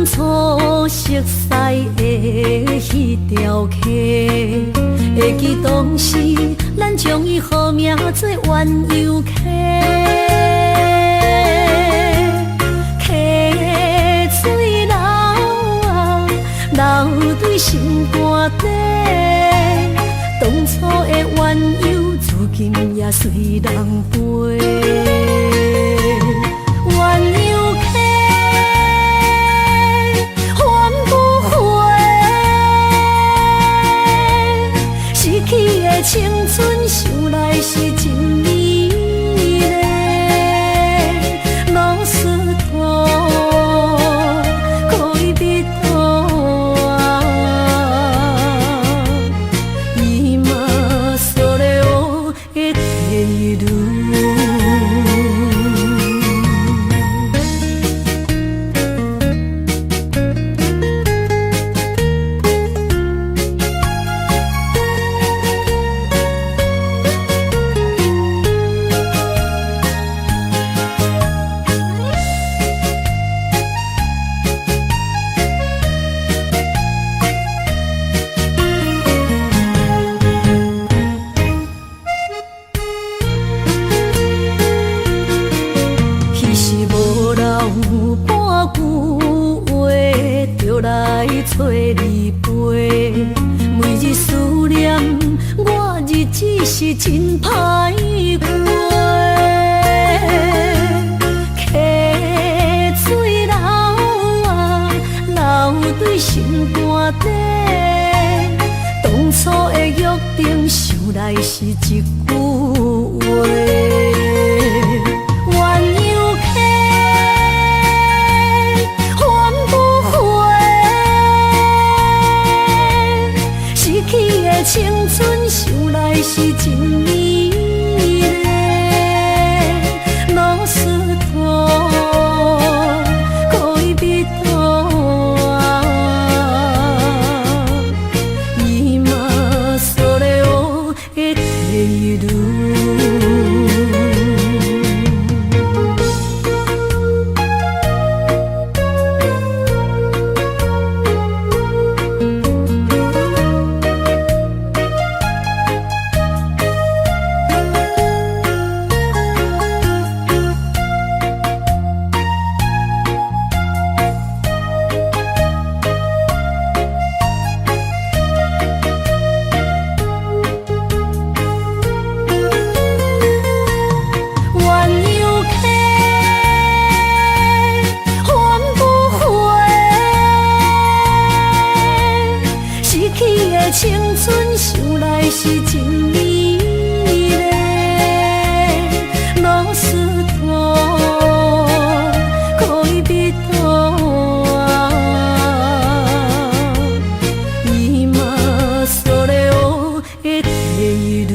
当初熟悉的迄条溪，会记当时咱将伊号名做鸳鸯溪。溪水流啊，流对心肝底。当初的鸳鸯，如今也随人飞。鸳鸯溪，翻不回，逝去的青春，想来是真美丽。老师徒，可以比途啊，伊嘛所了的地路。找你陪，每日思念，我日子是真歹过。溪水流啊，流对心肝底。当初的约定，想来是一句话。青春想来是真美丽，老师徒可以比途啊，伊嘛所了的地路。青春想来是真美丽，老师徒可以比途啊，伊嘛所了的地路。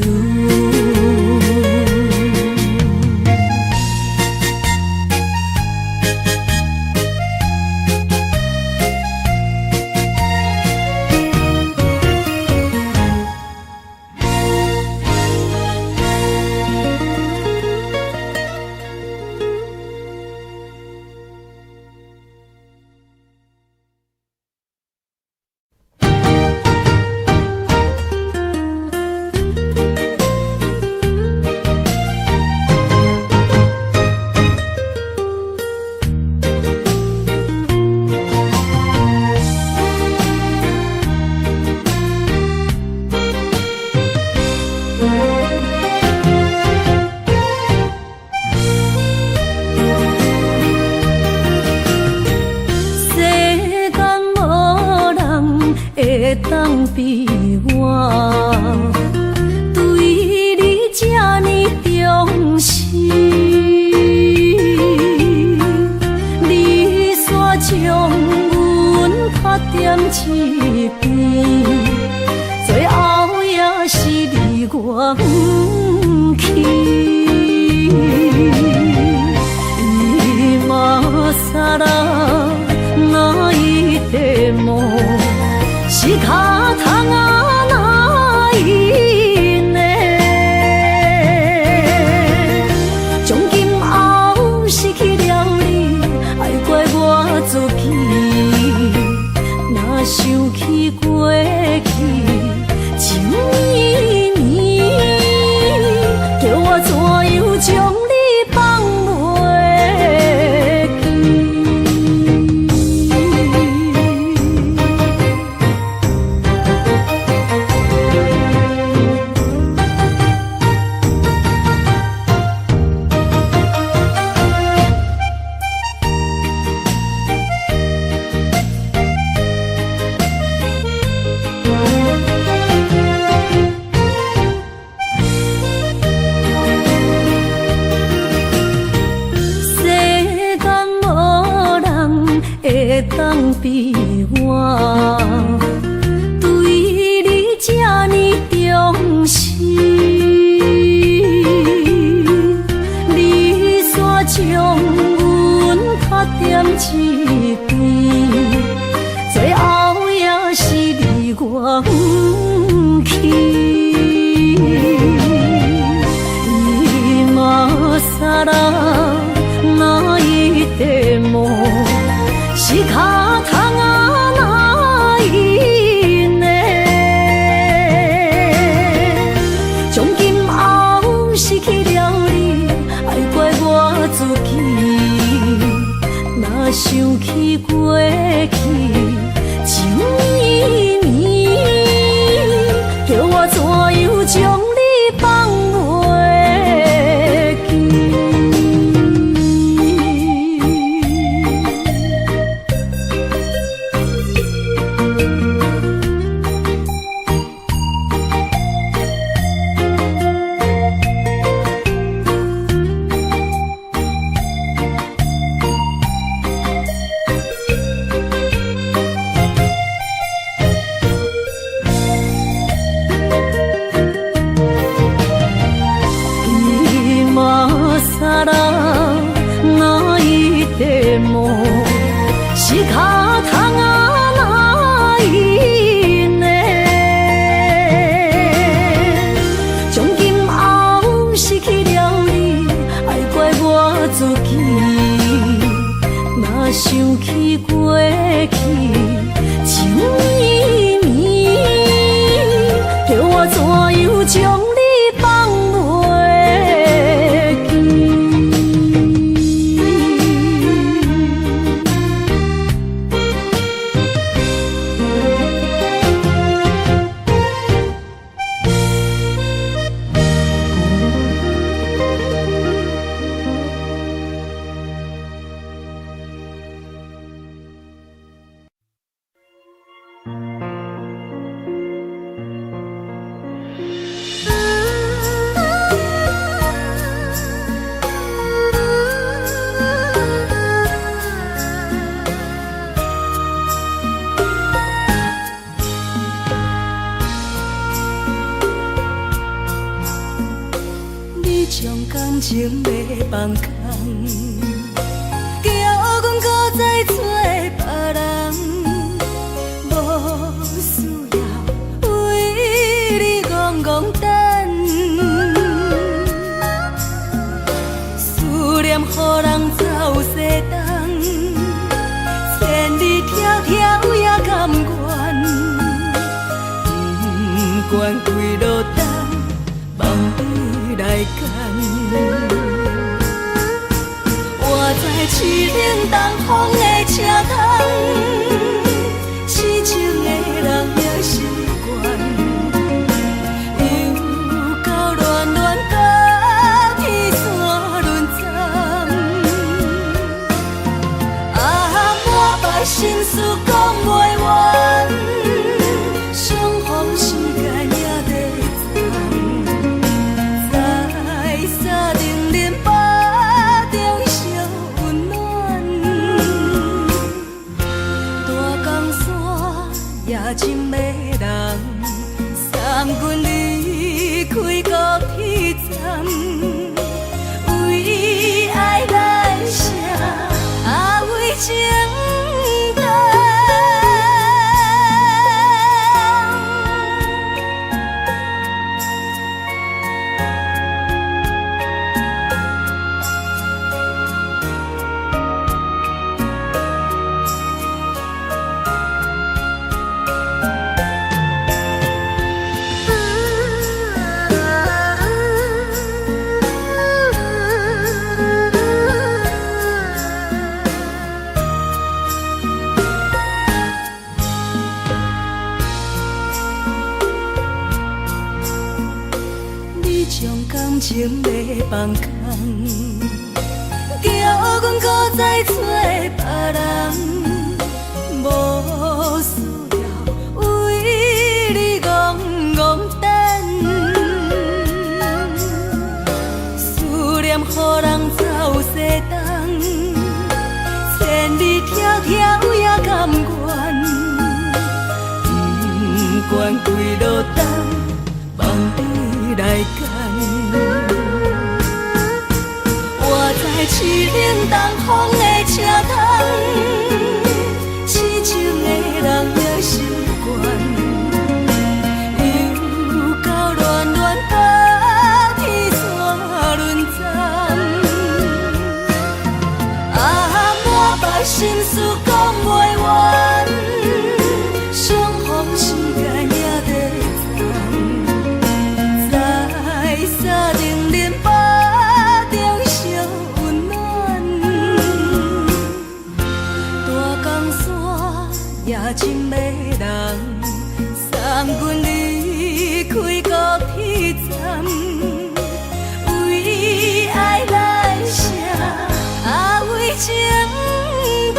会当比我对你这呢重视，你煞将阮拍点一边，最后也是你我不去。伊嘛萨拉那一点梦。是脚痛啊，哪因呢？从今后失去了你，爱怪我自己。想起过去，情绵绵，叫我怎样将你放袂记？当比我对你这呢重视，你煞将阮较点一边，最后也是离我不去。伊嘛啥啦，哪一地梦？是脚痛啊，哪伊呢？从今后失去了你，爱怪我自己。若想起过去，情绵绵，叫我怎样将你放袂记？是脚痛啊，哪伊呢？从今后失去了你，爱怪我自己。若想起过去，情绵绵，叫我怎样将你放袂记？情要放空，叫阮搁再找别人，无需要为你戆戆等。思念予人走西东，千里迢迢也甘愿，不管几路灯，梦伊来干。我在市顶东风的车窗，痴情的人也习惯，又到乱乱甲天线轮转。啊，我把心事讲袂完，相逢时间也在长，在沙丁林巴中烧温暖，大江山也真迷人，三军离开高铁站，为爱来写啊为情。情要放空，叫阮搁再找别人，无需要为你戆戆等，思念予人走西东，千里迢迢也甘愿，不管几路灯，望你来干。我在凄冷东风的车窗，痴情的人也心倦，又到恋恋把天线轮转，满腹心事讲袂完，相逢时间也在站，在沙定林巴中相温暖，大江山夜深的人，送阮离开高铁站，为爱来写为情淡。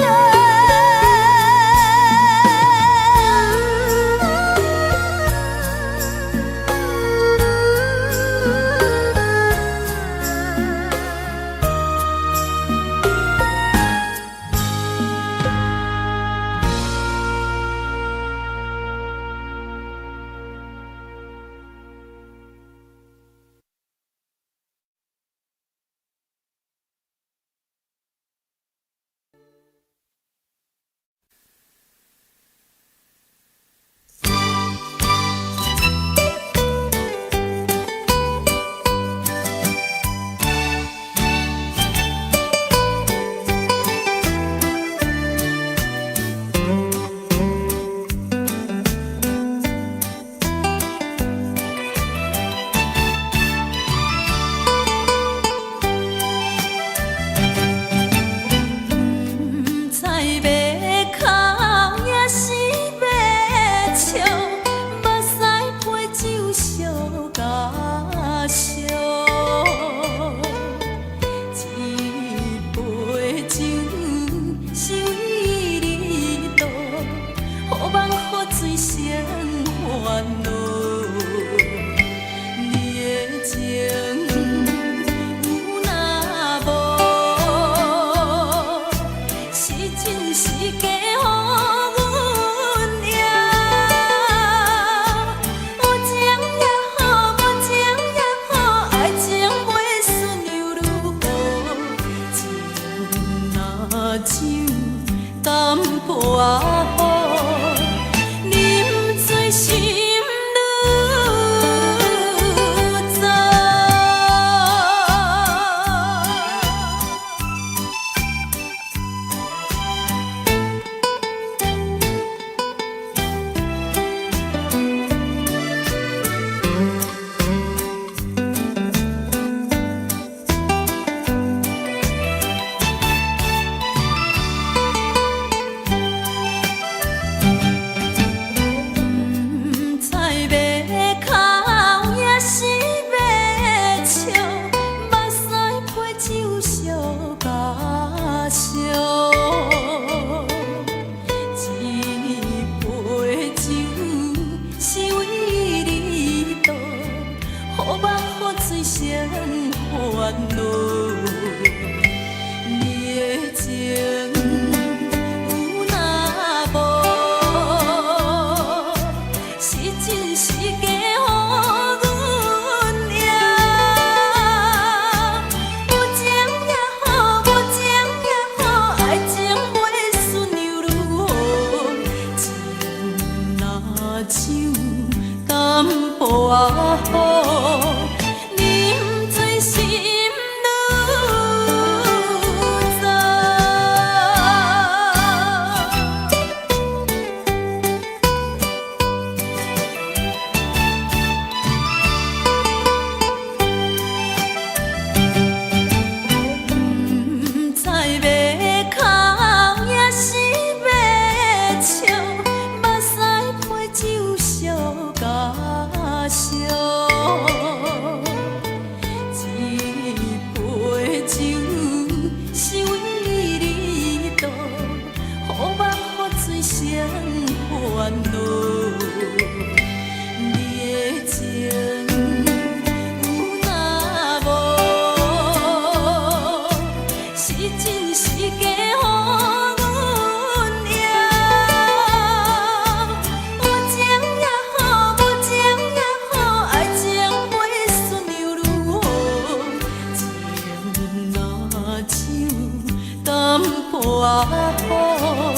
啊好，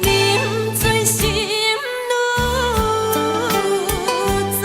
啉醉心愈糟。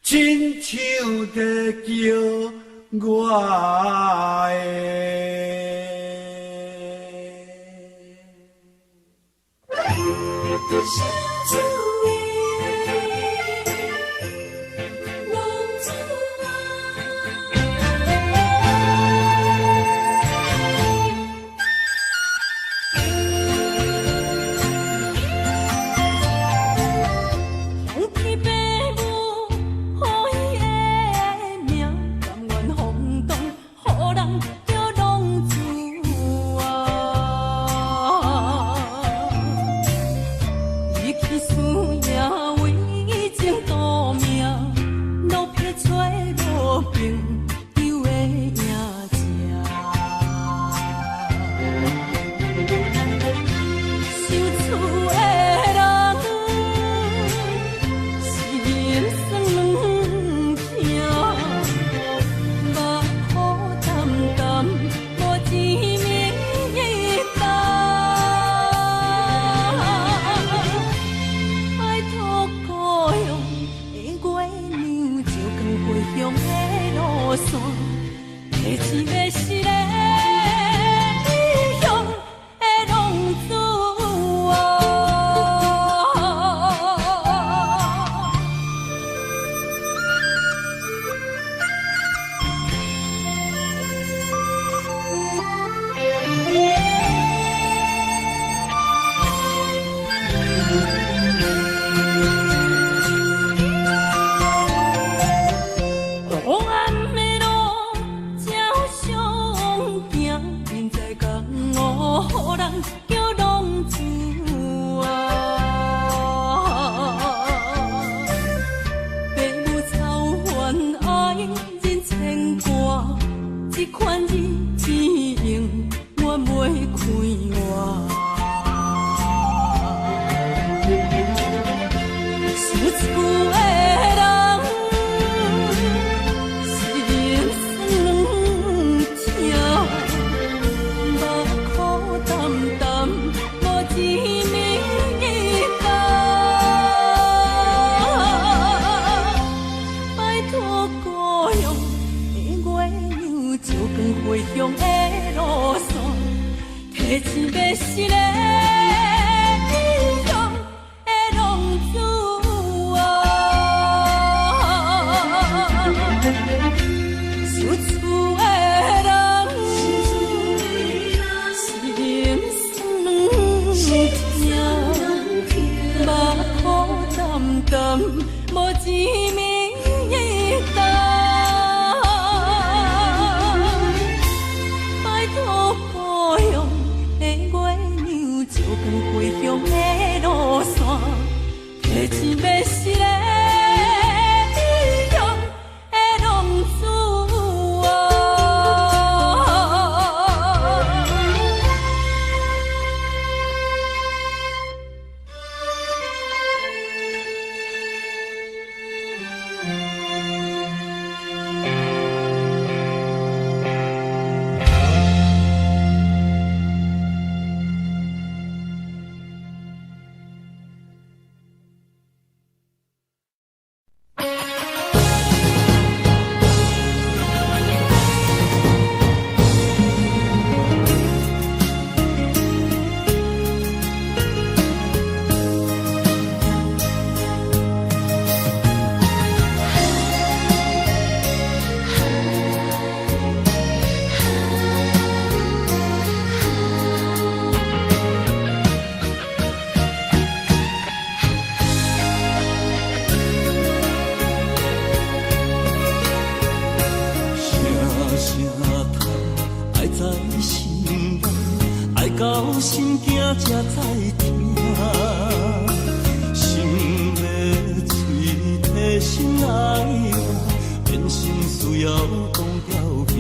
亲像在叫我的。痛，目苦淡淡，无滋味的淡。拜托保佑的月亮，照光归乡的路线，提钱要是个。心惊才知听，心要嘴替心爱我，变心需要讲条件。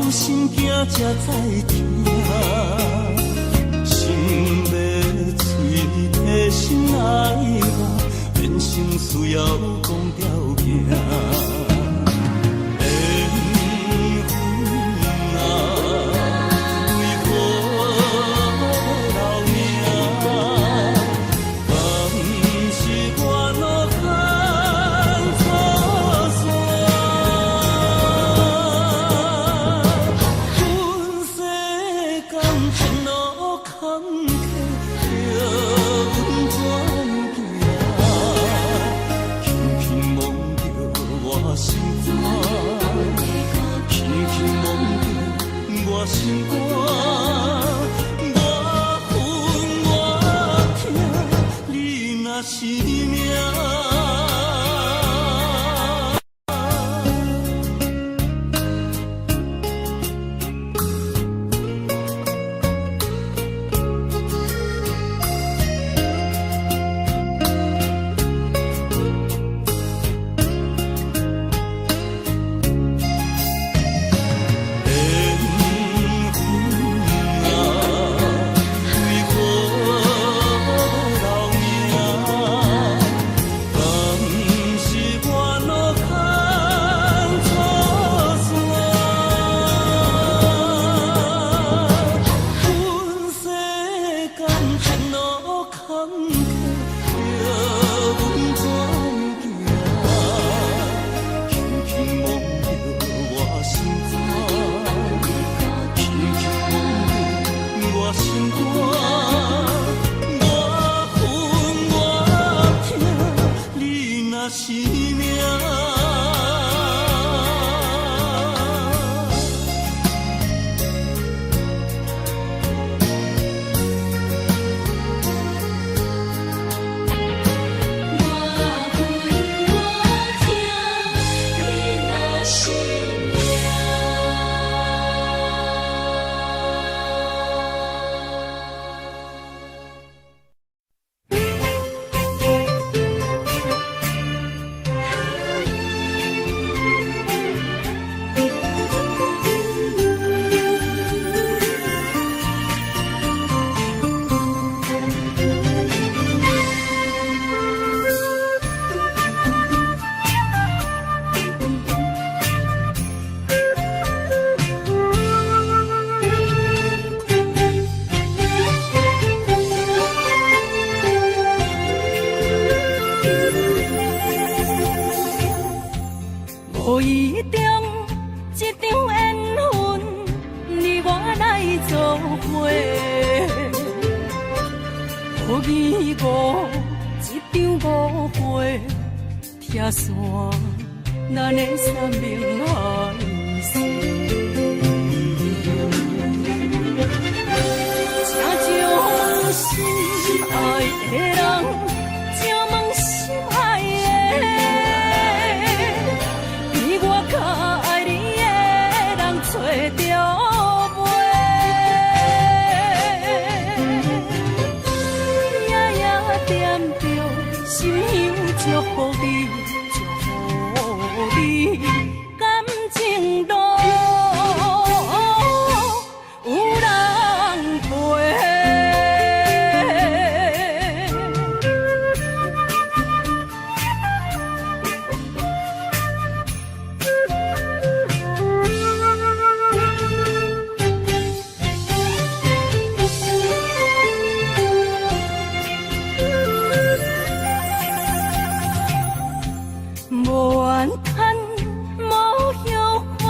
心惊才知听，心要嘴替心爱我，变成需要讲条件。一场误会，拆散咱的三明海誓。请将心爱的人，请问心爱的，比我较爱你的人找着。心香祝福你，祝福你，感情路有人陪。无怨叹，无后悔，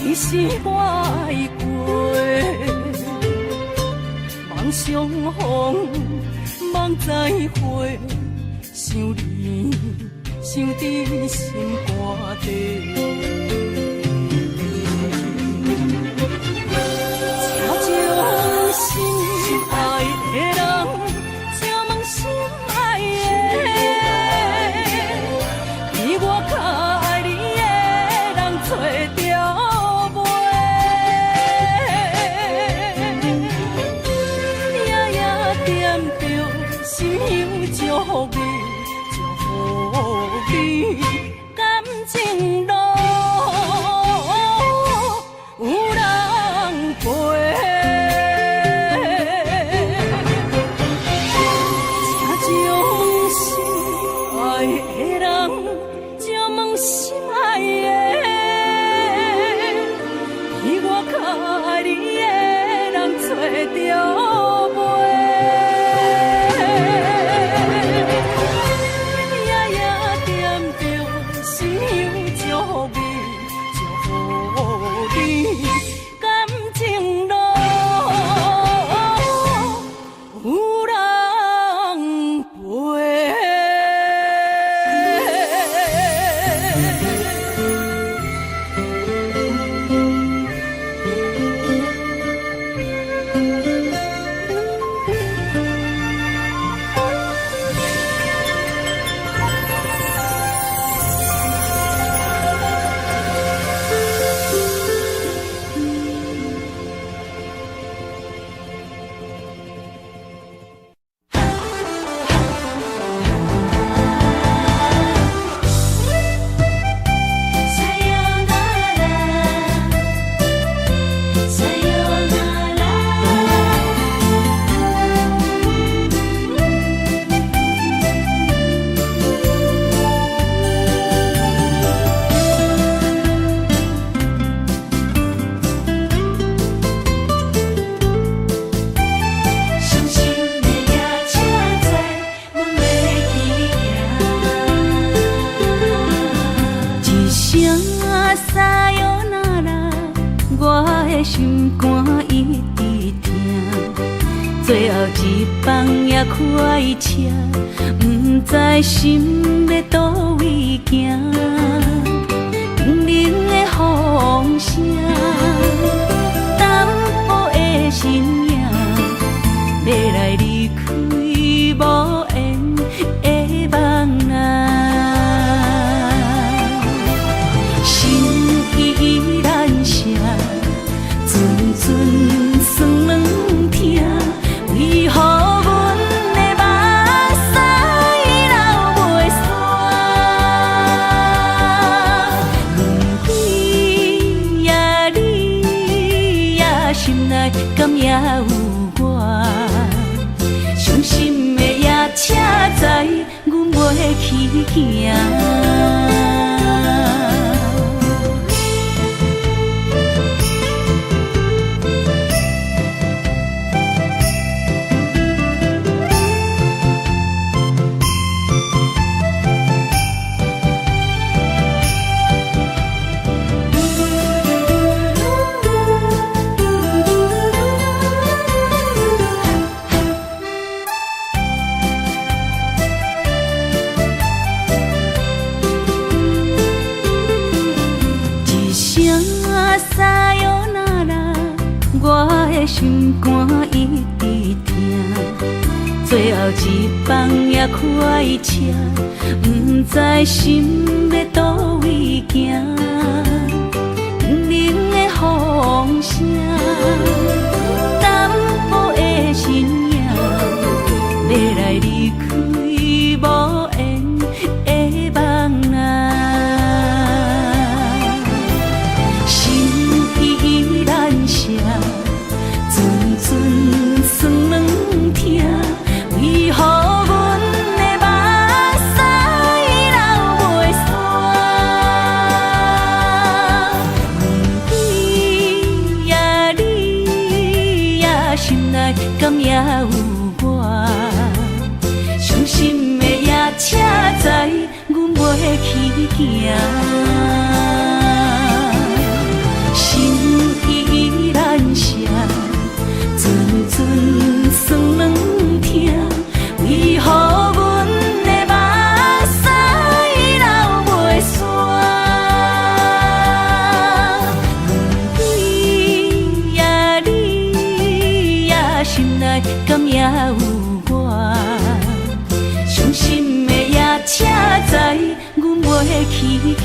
你是我爱过。梦相逢，梦再会，想你，想伫心肝底。请将心爱的人，请问心爱的。我较爱你的人找着袂，夜夜惦着心香祝福你，祝福你，感情路有人陪。请将心爱的人。心爱的，比我较爱你的人找着袂，夜夜惦着心香祝福你，祝福你，感情路有人陪。心肝一直疼，最后一放也开车，不知心要倒位行。冷冷的风声，淡薄的身影，要来离开无缘的梦啊。心依然舍。阵酸软疼，为何阮的目屎流袂煞？轮回呀，你呀，心内敢也有我？伤心的夜车载，阮袂去行。最后一棒也开车，不知心要倒位行。不能的风声，淡薄的身影，要来离开无缘的梦啊。心依然舍，阵阵酸软疼，为何阮的目屎流袂煞？问你呀，心内敢也有我？伤心的夜车载，阮袂去行。心依然舍，阵阵酸软疼，为何阮的目屎流袂煞？问你呀，心内敢也有我？伤心的夜车载，阮袂去行。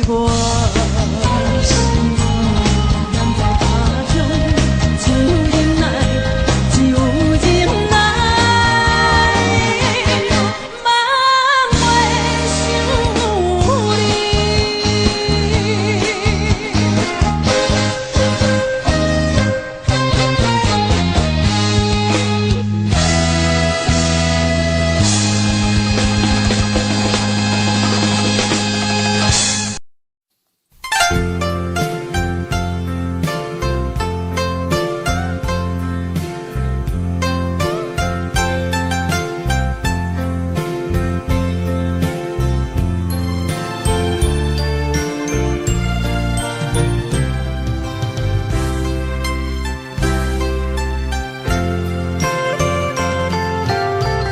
我。人在他乡，就忍耐，就忍耐，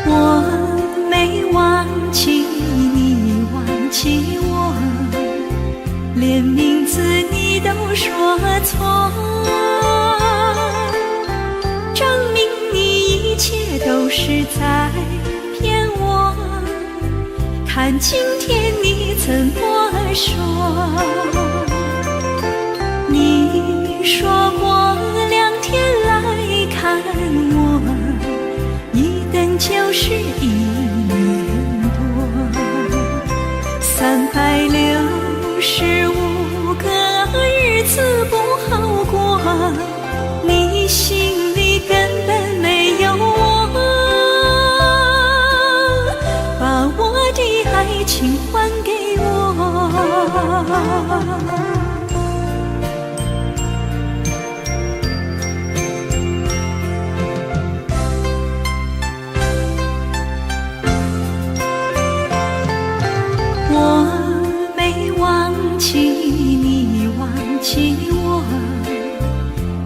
茫袂想连名字你都说错，证明你一切都是在骗我。看今天你怎么说？你说过2天来看我，一等就是1年多，365个日子不好过，你心里根本没有我，把我的爱情还给我。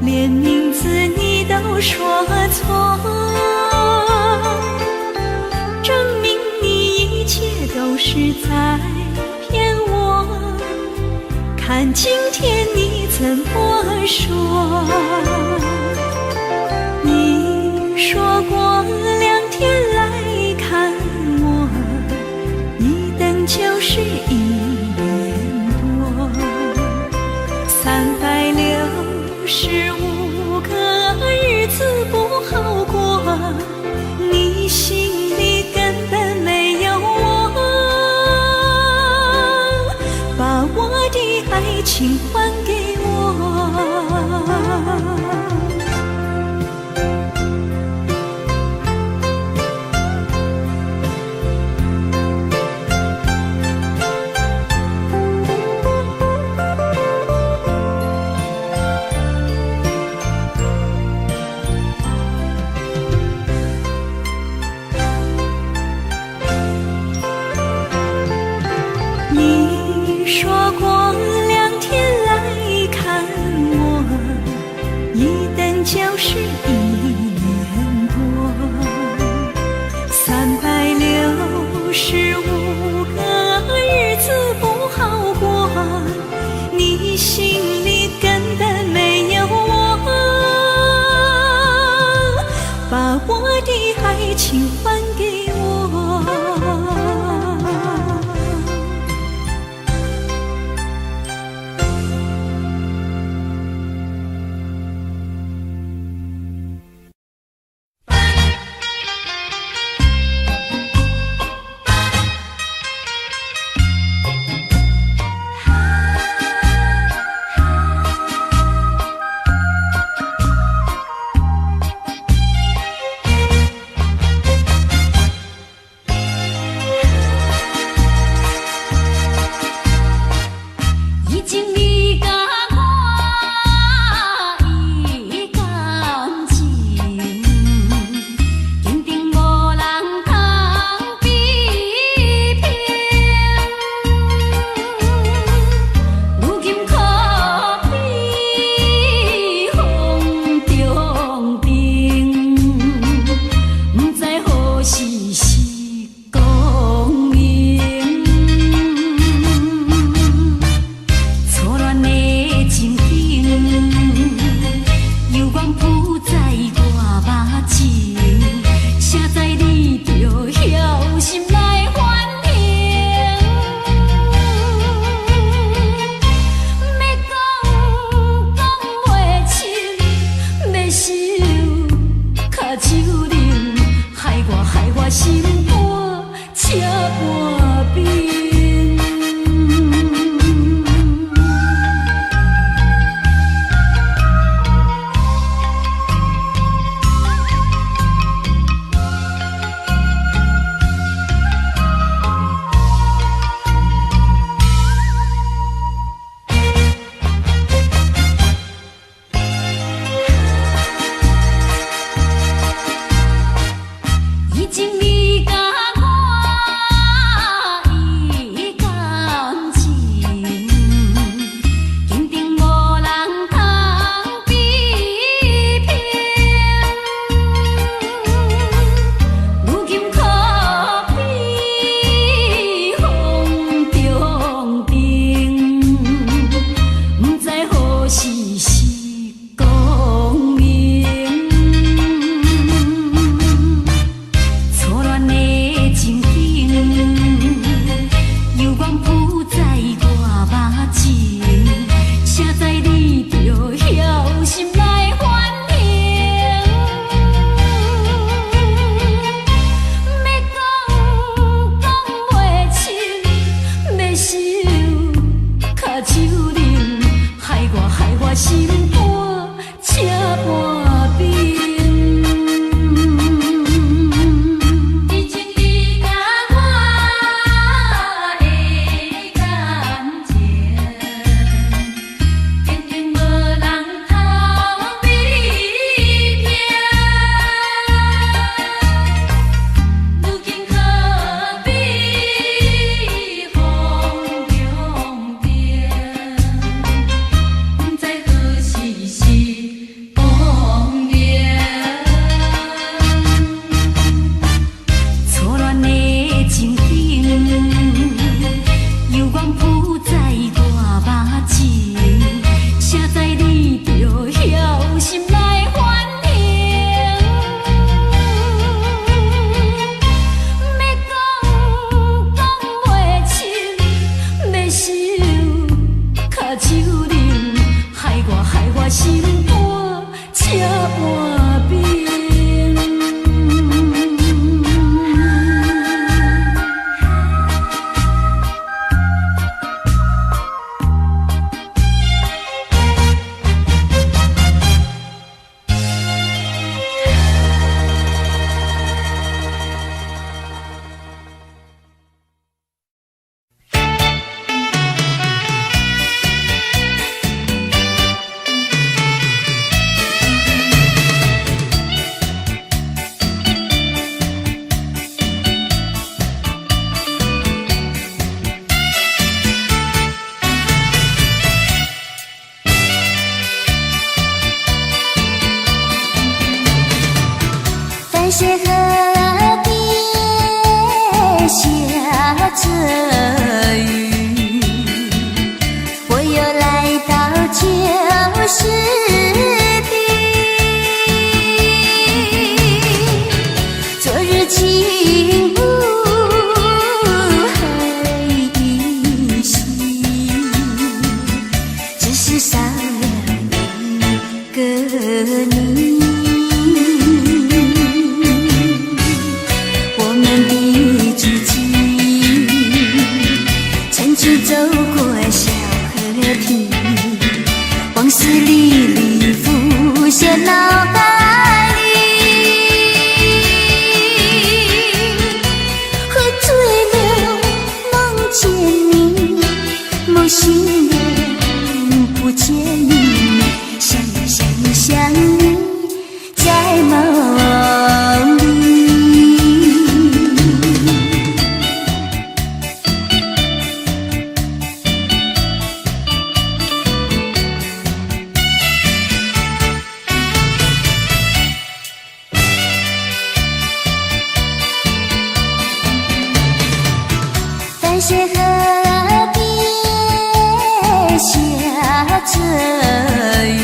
连名字你都说错，证明你一切都是在骗我。看今天你怎么说？你说过2天来看我，一等就是1年多，365个日子不好过，你心里根本没有我，把我的爱情还给我。你说过2天来看我，一等就是1年多，365个日子不好过，你心里根本没有我，把我的爱情还给我。走过小河堤，往事历历浮现脑海里。喝醉了，梦见你，梦醒了，不见你，想你，在梦里。淡水河边下着雨，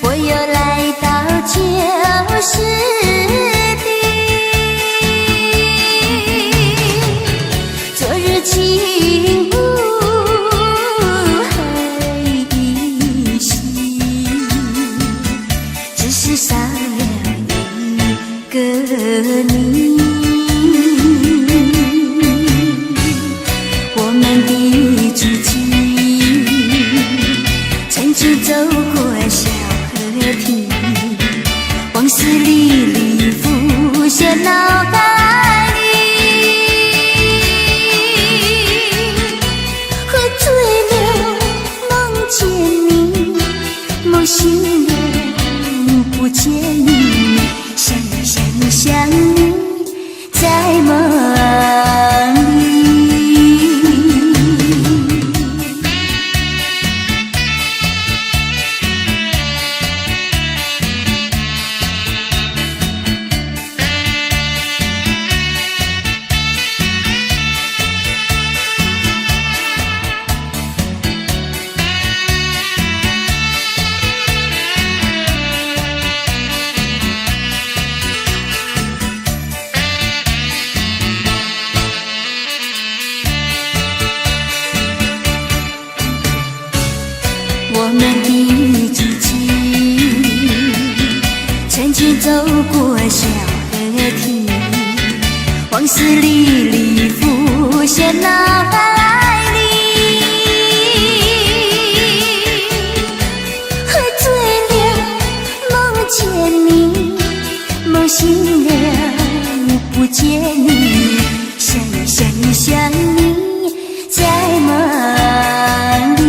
我又来到旧时地。昨日轻雾黑依稀，只是少了一个你。我们的足迹曾经走过小河堤，往事历历浮现脑海里。喝醉了，梦见你，梦醒了，不见你，想你，在梦里。我们的足迹曾经走过小河堤，往事历历浮现脑海里。喝醉了，梦见你，梦醒了，不见你，想你，在梦里。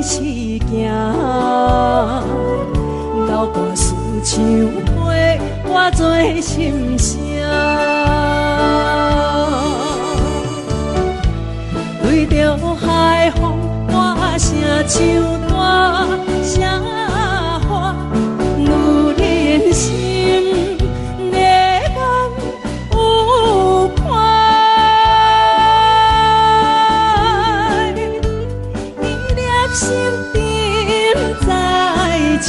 是行，流大思像花，化作心声。对着海风，大声唱大声话，女人心热感有伴。伊粒心沉在唱，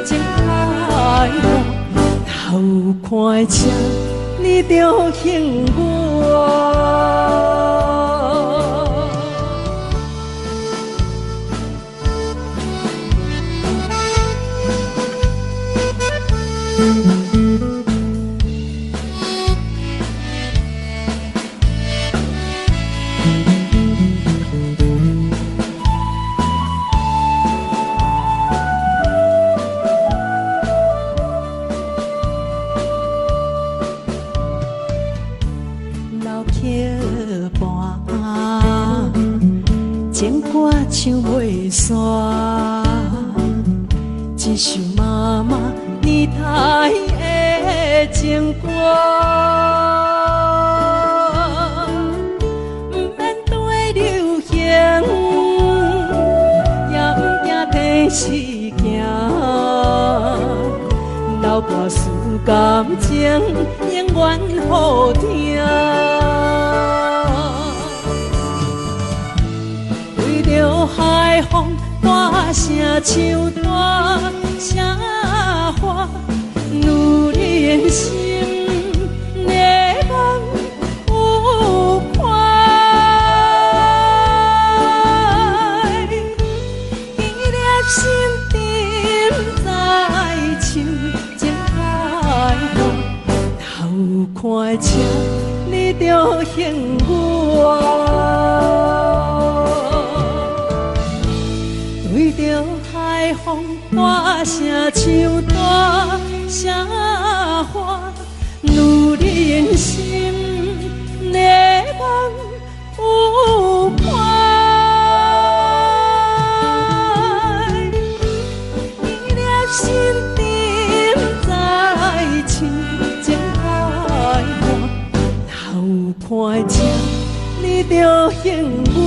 情海浪，头看车，你着幸我。老桥畔，情歌唱袂煞，一首妈妈年代的情歌。不免对流行，也不惊天时行，流大思感情永远好听。对着海风，大声唱大声话，女人心热感有伴。伊粒心沉在唱，情海浪，头看车，你着幸我。对着海风，大声唱大声话，女人心热感有伴。伊粒心沉在唱，情海浪，头看车，你着幸我。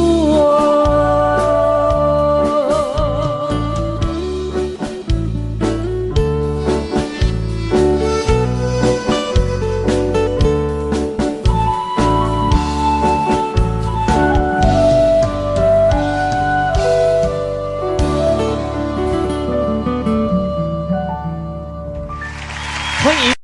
欢迎。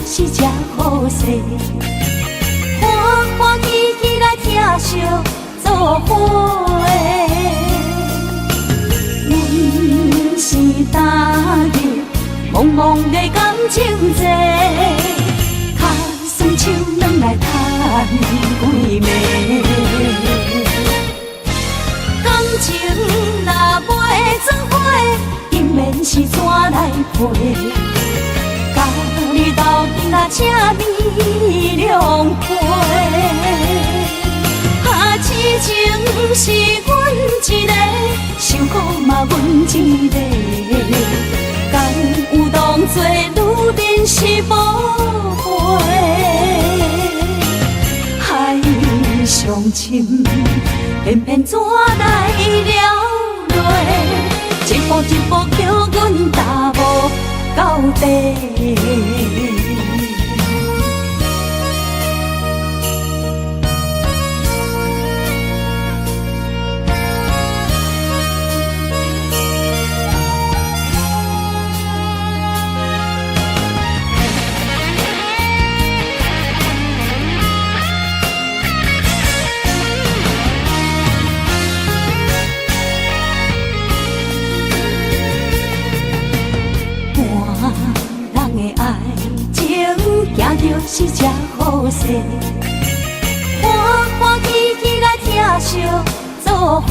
是只好势，欢欢喜喜来听相作伙。阮是大日茫茫的感情债，卡酸手软来叹几暝。感情若袂做伙，应免是怎来陪？甲你斗阵啊，请你谅解。啊，痴情是阮一个，伤苦嘛阮一个。敢有当作女人是无悔？海上深，偏偏怎来了落？一步一步叫阮踏无到底。是真好势，欢欢喜喜来疼惜做伙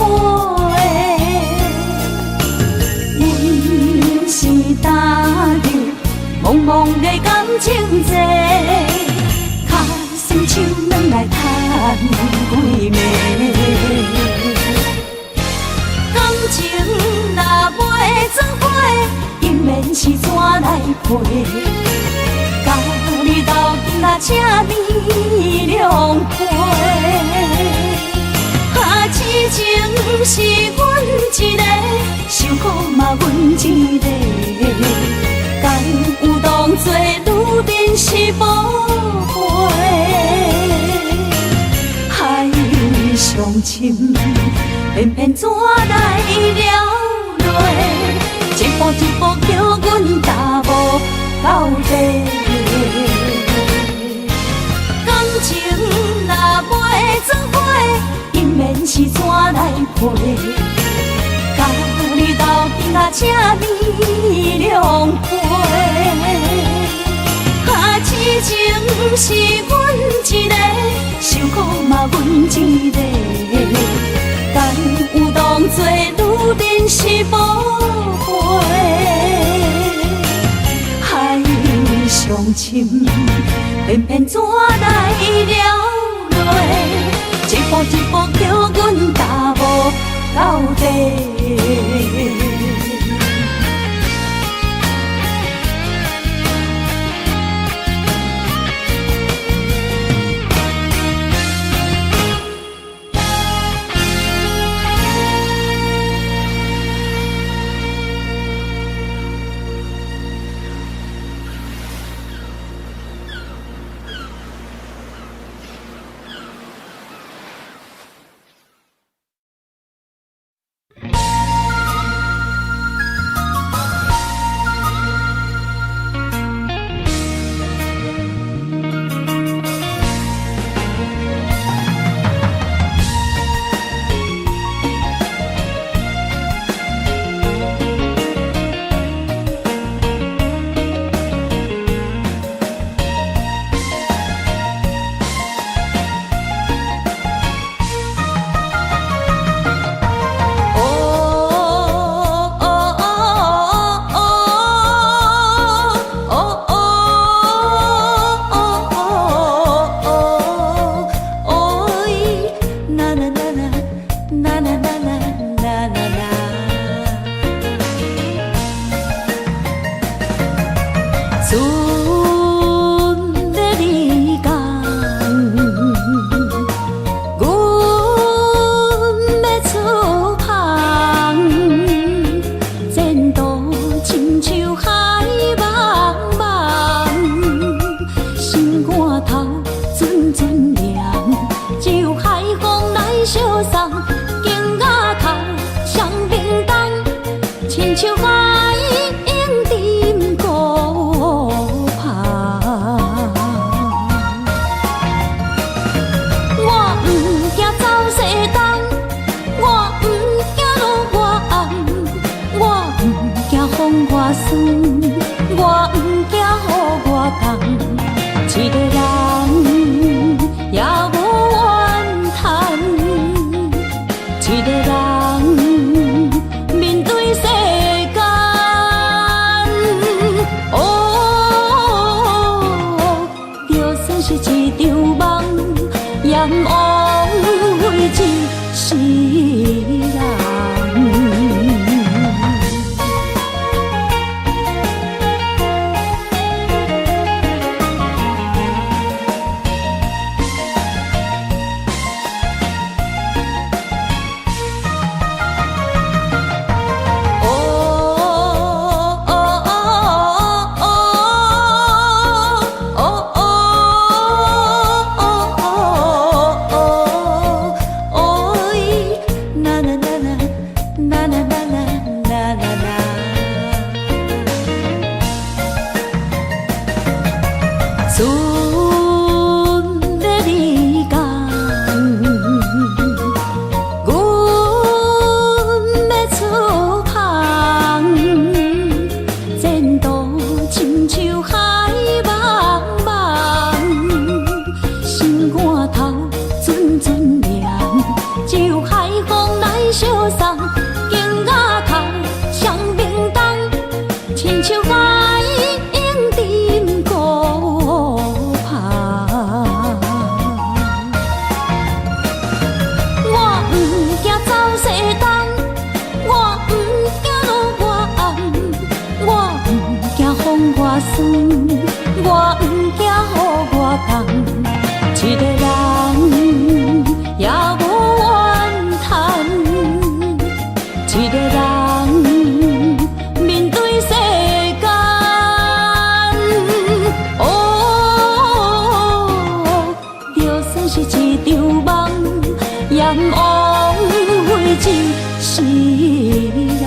的。阮是踏入茫茫的感情债，脚酸手软来叹几暝。感情若袂做伙，因免是怎来陪？甲你斗阵啊，请你谅解。啊，痴情是阮一个，受苦嘛阮一个。敢有当作女人是无悔？海上深，偏偏怎来了落？一步一步叫阮踏无到底。感情若袂做伙，因免是怎来陪？甲你斗阵啊，请你谅解。啊，痴情是阮一个，受苦嘛阮一个。敢有当作女人是无悔？海上深，偏偏怎来了落？一步一步叫阮踏无到底。风我酸，我不惊雨我冻。一个人也无怨叹，一个人面对世间。哦，就算是一场梦，也不枉费一世人。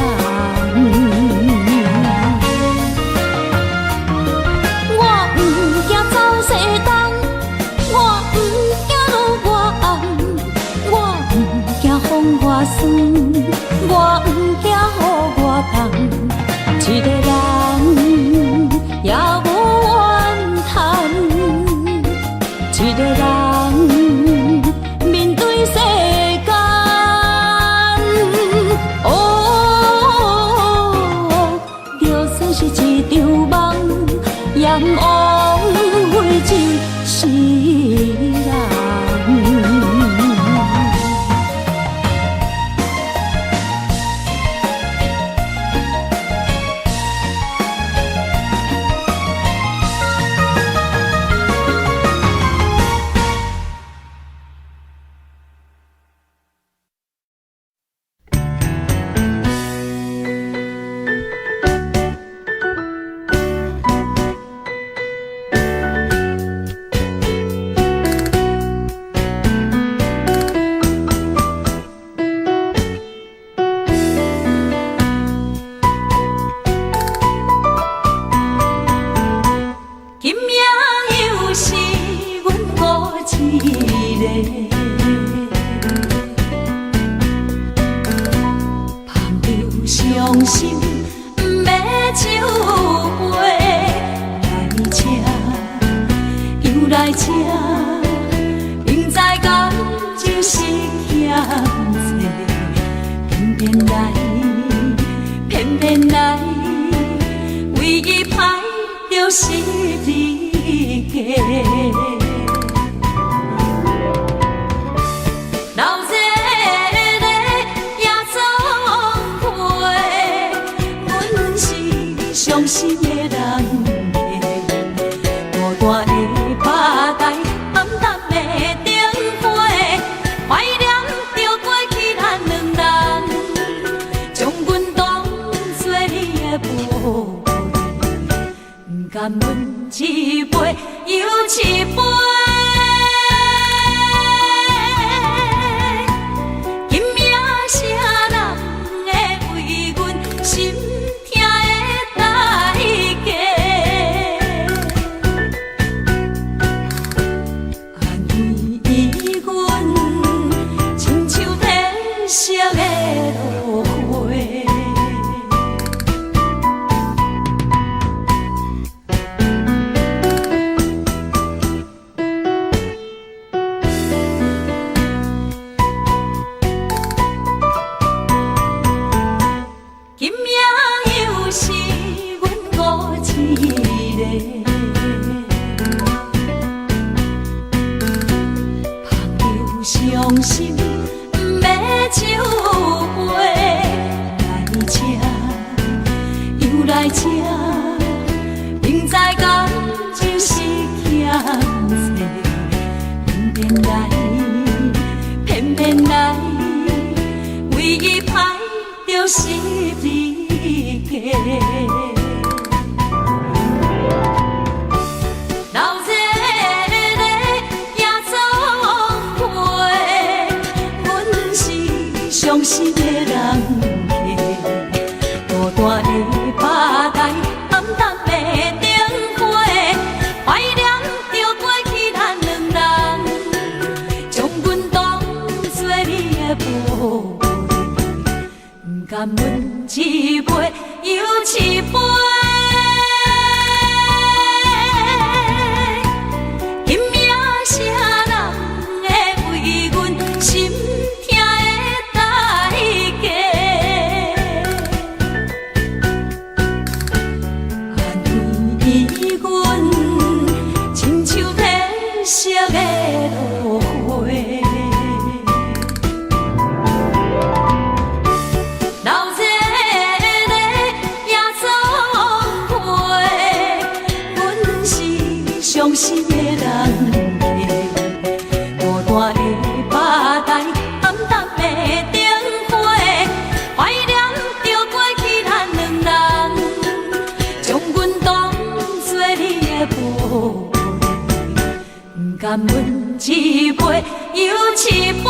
我酸，我不惊雨我冻，一个人也无怨叹，一个人面对世间。哦，就算是一场梦，也不枉费一世人。甘阮一杯又一杯，今夜啥人会为阮心痛的代价？安慰阮，亲像褪色的落花。伤心不要酒杯来吃，又来吃，明知感情是欠债，偏偏来，唯一歹就是你家。伤心的人客，孤单的吧台，暗淡的灯花，怀念着过去咱两人，将阮当作你的宝贝，不甘阮一杯又一杯。今夜啥人会为阮心？色的落花，流热的夜总会，是的人嘞，孤单的巴台，暗淡的灯花，怀念着过去咱两人，将阮当作你的宝贝，不甘阮一杯又一杯。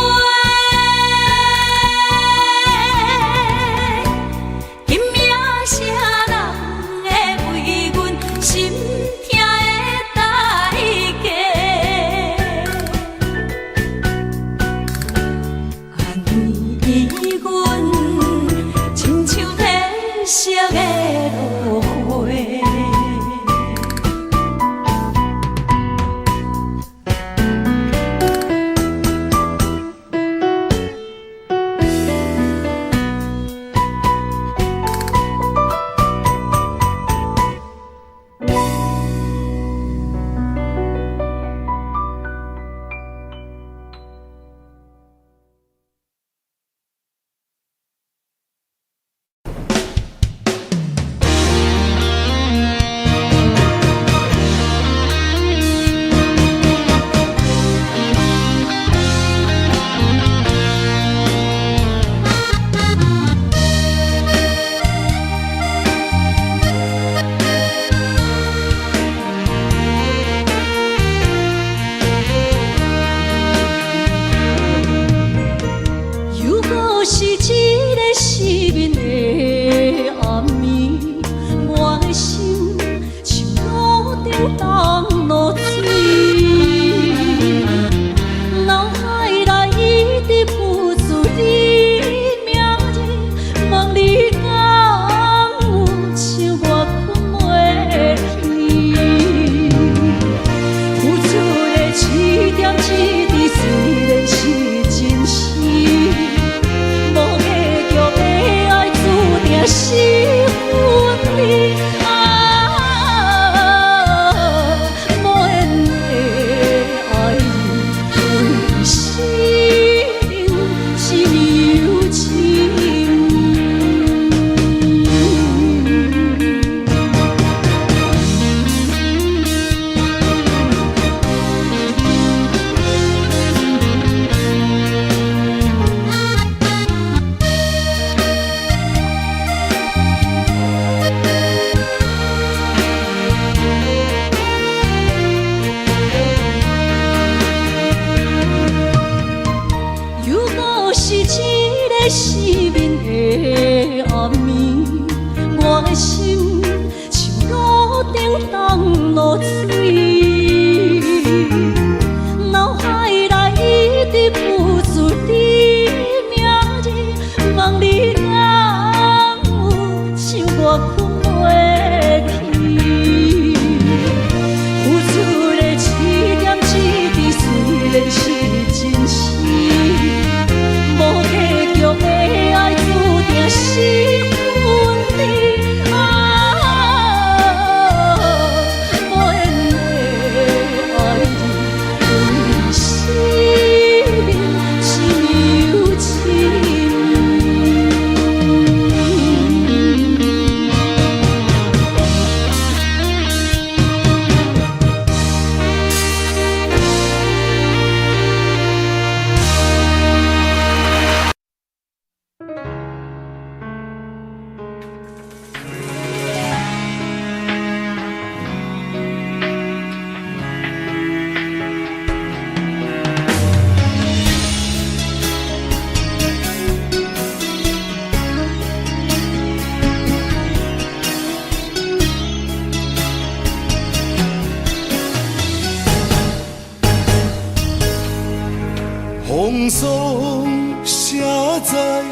风霜写在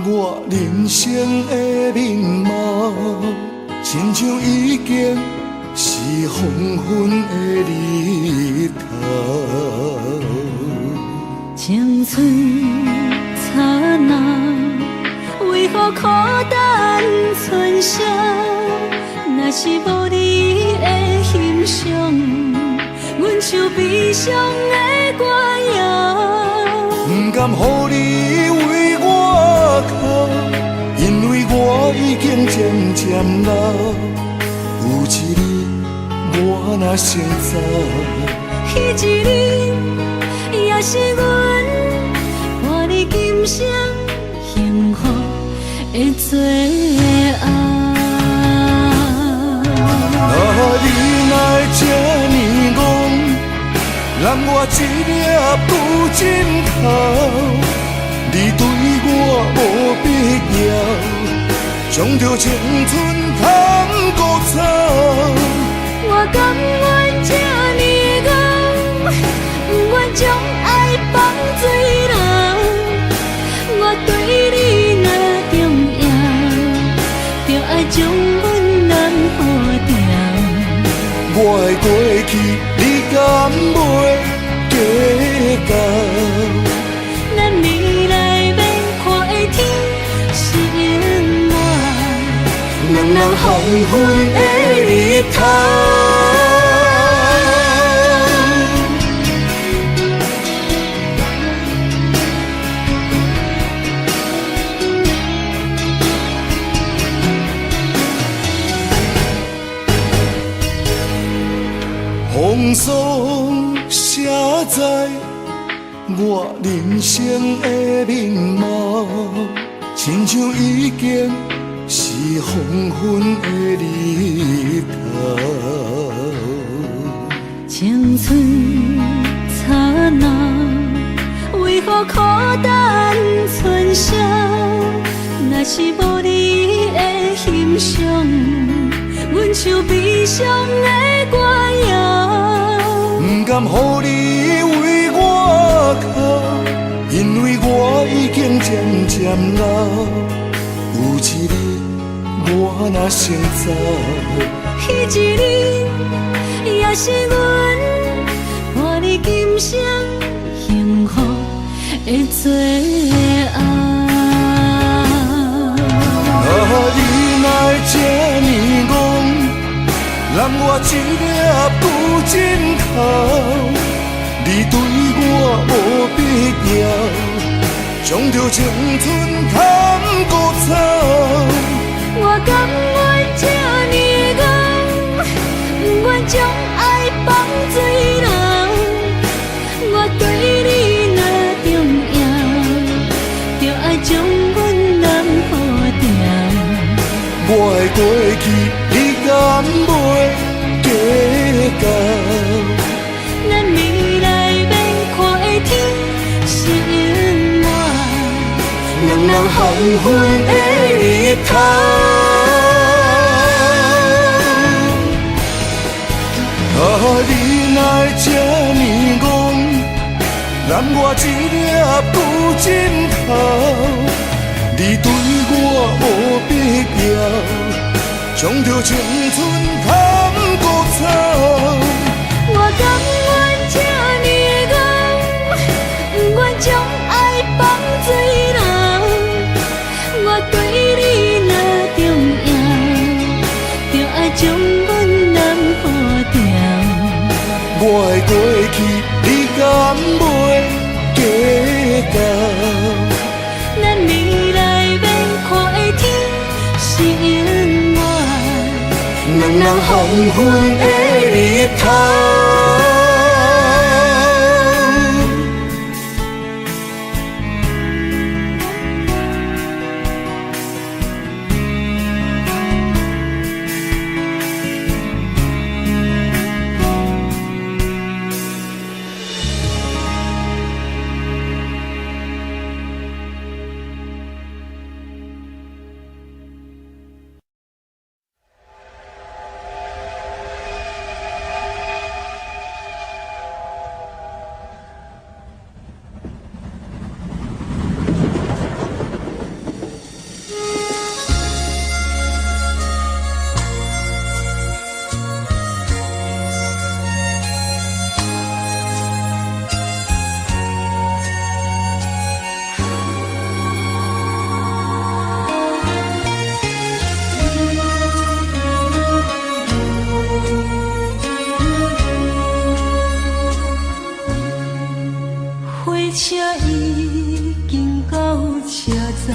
我人生的面貌，亲像已经是黄昏的日头。青春刹那，为何孤单存剩？若是无你的欣赏，阮就悲伤的歌谣。不甘予你为我哭，因为我已经渐渐老。有一日，我若先走，彼一日也是阮伴你今生幸福的最后。你哪会这呢戆，揽我一粒不枕头？你对我无必要，将着青春通孤走。我甘愿这呢戆，不愿将爱放水流。我对你若重要，就爱将阮人付掉。我的过去，你敢袂计较？咱未来免看的天是永远，两人黄昏的日头。风霜写在我人生的面貌，亲像已经是黄昏的日头。青春刹那，为何孤单春宵？若是无你的欣赏，阮像悲伤的歌谣。不甘予你为我哭，因为我已经渐渐老。有一日我若先走，彼一日也是阮伴你今生幸福的最后。你哪会这呢戆，揽我一粒不枕头？你对我无必要，将着青春通孤走。我甘愿这呢戆，不愿将爱放水流。我对你若重要，就爱将阮人付掉。我的过去，你敢袂计较？咱未来免看的天是永远，两人黄昏的日头。你哪会这呢戆，揽我一粒不枕头？你对我无必要，将着青春通孤走。我甘愿这呢戆，不愿将爱放水流。我对你若重要，就爱将阮人付掉。我的过去，你敢袂计较？咱未来免看的天是永远，两人黄昏的日头。车已经到车站，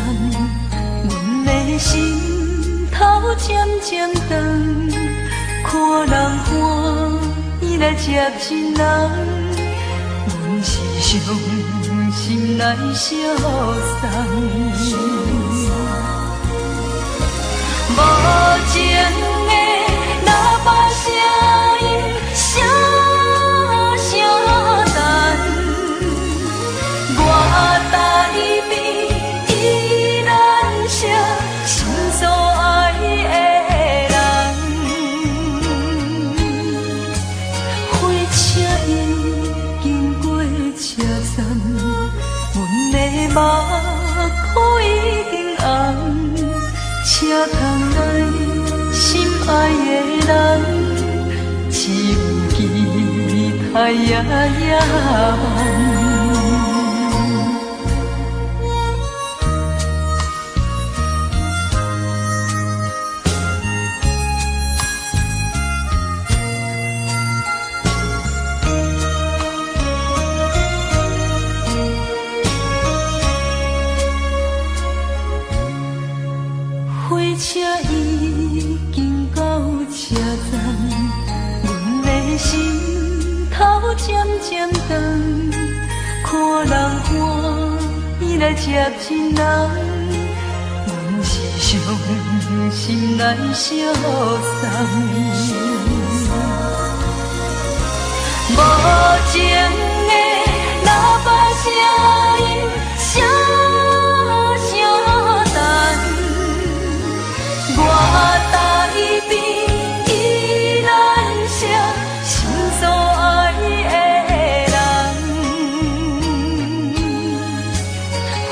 阮的心头渐渐长，看人欢来接亲人，阮是伤心来相送。无情的喇叭声音，声声等，我台边依然是心所爱的人。火车已经过车站，阮的目眶已经红。车窗内心爱的人，只有期待夜夜梦。火车已经到车站，阮的心头渐渐长，看人欢喜来接亲人，阮是伤心来相送。无情的喇叭声音，声声等。我台边依然是心所爱的人，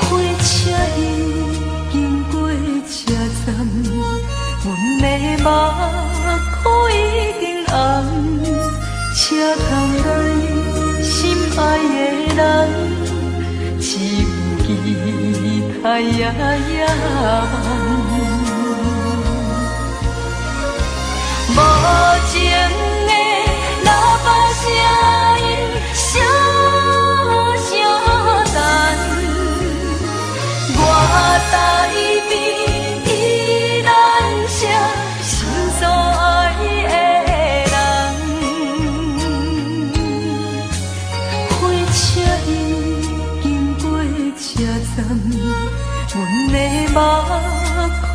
火车已经过车站，阮的目眶已经红，车窗内心爱的人，只有期待夜夜梦。无情的喇叭声音，声声等，我台边依然是心所爱的人。火车已经过车站，阮的目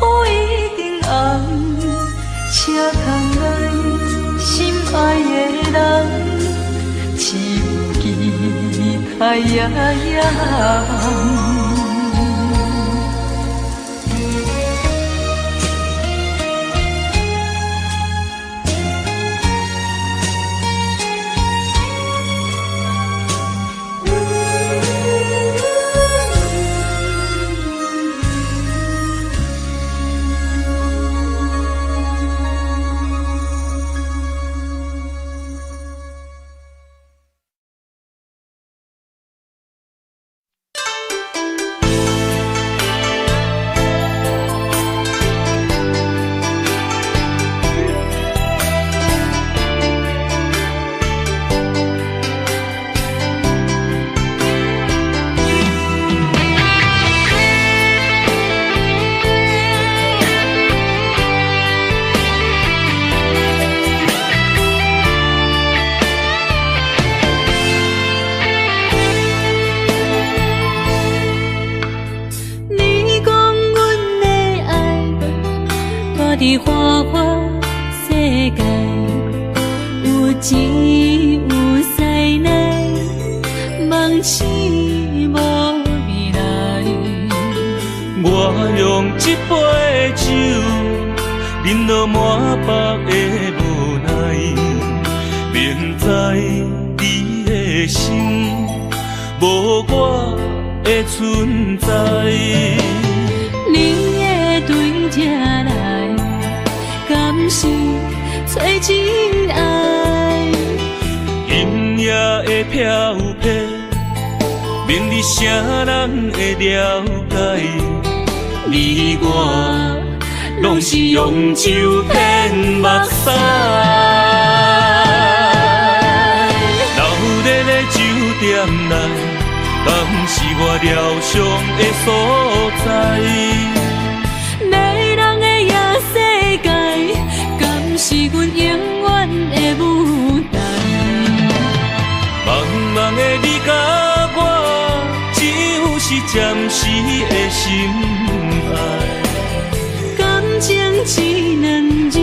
眶已经红。车窗内心爱的人，只有期待夜夜梦。伫花花世界，有钱有势来，梦醒无未来。我用一杯酒，饮落满腹的无奈，明知你的心无我的存在。你的对这来，敢是找真爱？今夜的飘泊，明日谁人会了解？你我拢是用酒骗目屎，流热的酒店内，敢是我疗伤的所在？迷人的夜世界，敢是阮永远的舞台？暂时的心爱。感情只两字，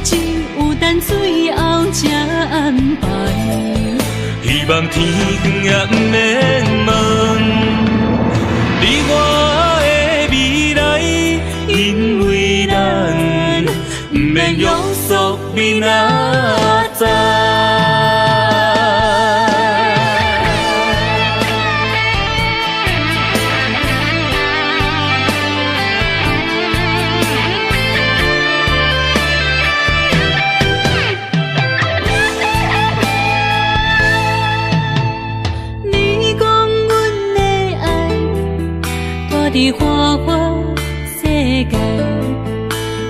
只有等最后才安排。希望天光也不免问你我的未来，因为咱不免约束明仔载。伫花花世界，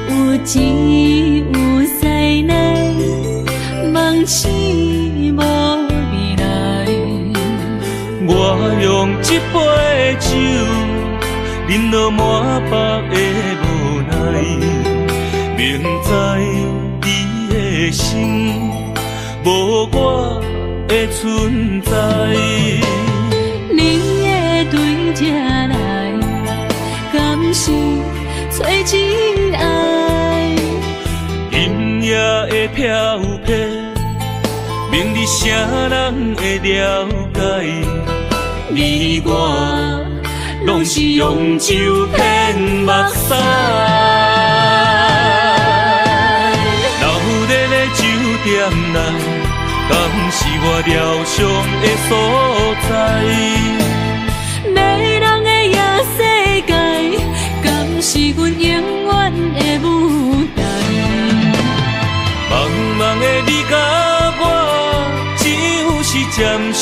有钱有才能，梦醒无未来。我用一杯酒，饮落满腹的无奈，明知伊的心无我的存在。你的对这来，敢是找真爱？音乐的飘飘，明日谁人会了解？你我拢是用酒骗目屎，留伫咧酒店内，敢是我疗伤的所在？迷人的夜世界，敢是阮永远的舞台？茫茫的你甲我，只有是暂时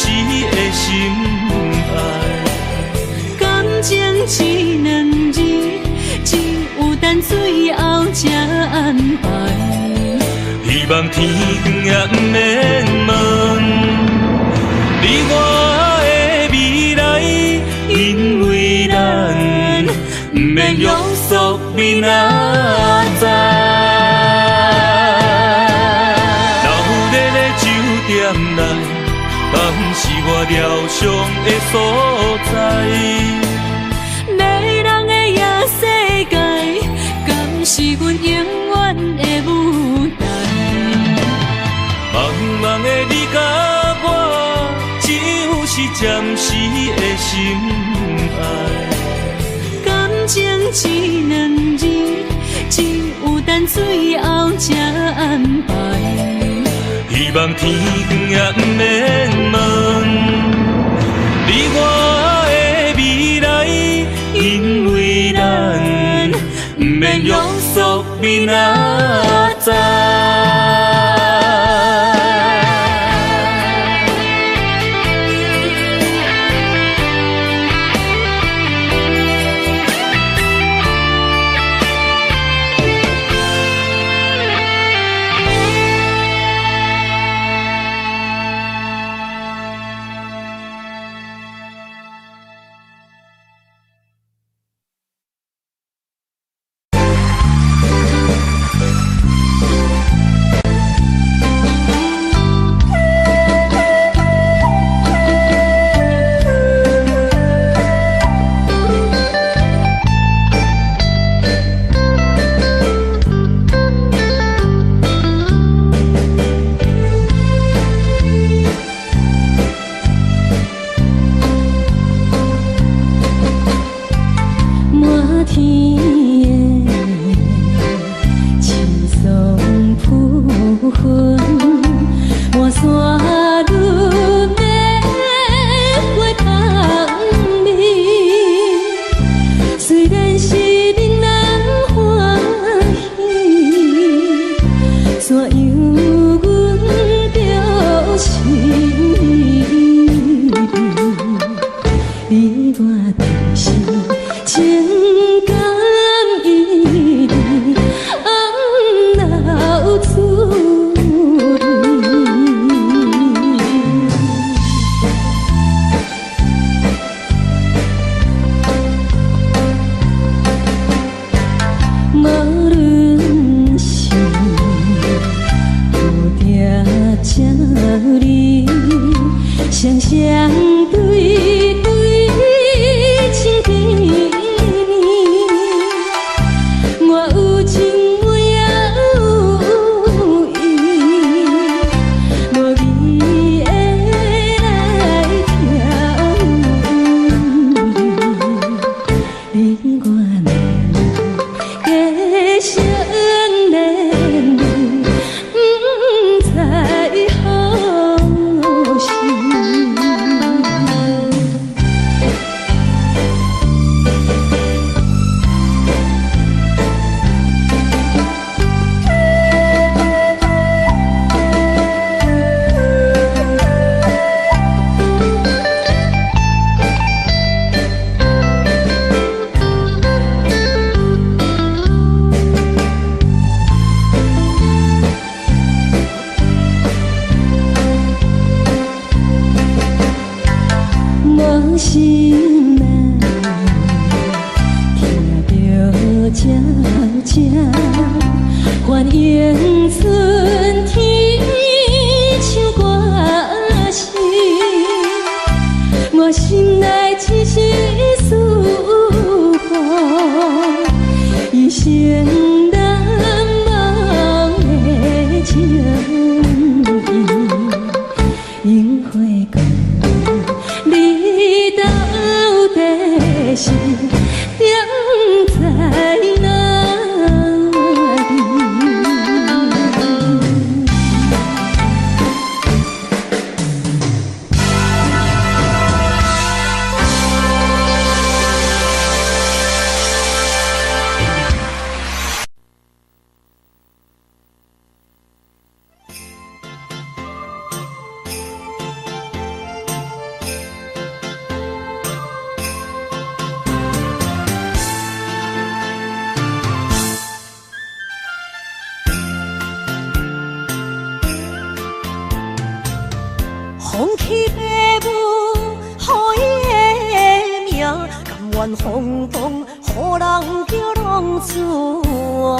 的心爱。感情只两字，只有等最后才安排。希望天光也不免问你我的未来，因为咱不免约束明仔载。留伫咧酒店内，敢是我疗伤的所在？迷人的夜世界，敢是阮永远的舞台？茫茫的你甲我，只有是暂时的心爱。感情只两字，只有等最后才安排。希望天光也不免问你我的未来，因为咱不免约束明仔载。双双对对，去爸母，予伊的名，甘愿轰动，予人叫浪子啊！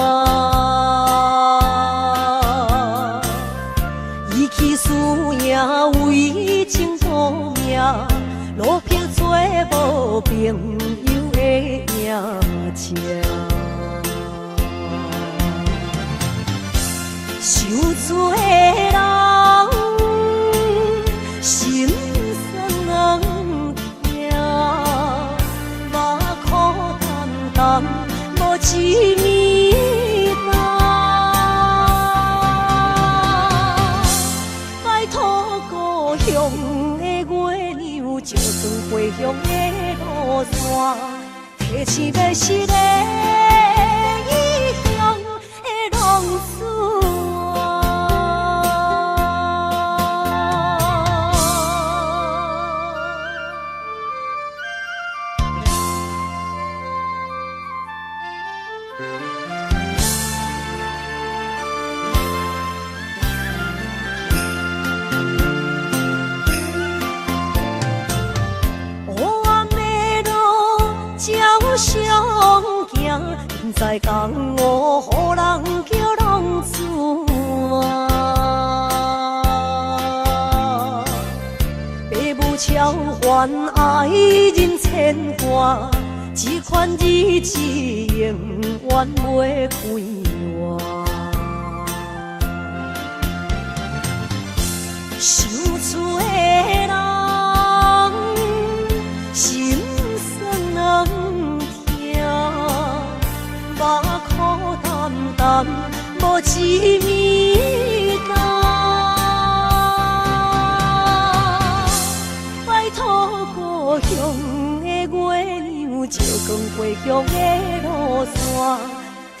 伊去输赢为情赌命，路票做无朋友的赢家。受罪的人，心酸人听，目眶淡淡，无一面红。拜托故乡的月亮，照光回乡的路线，提醒要是个异乡的浪子。在江湖，予人叫浪子啊！爸母超凡，爱人牵挂，这款日子永远袂开换。受罪的人，心酸人。目眶淡淡，无一面红。拜托故乡的月亮，照光回乡的路线，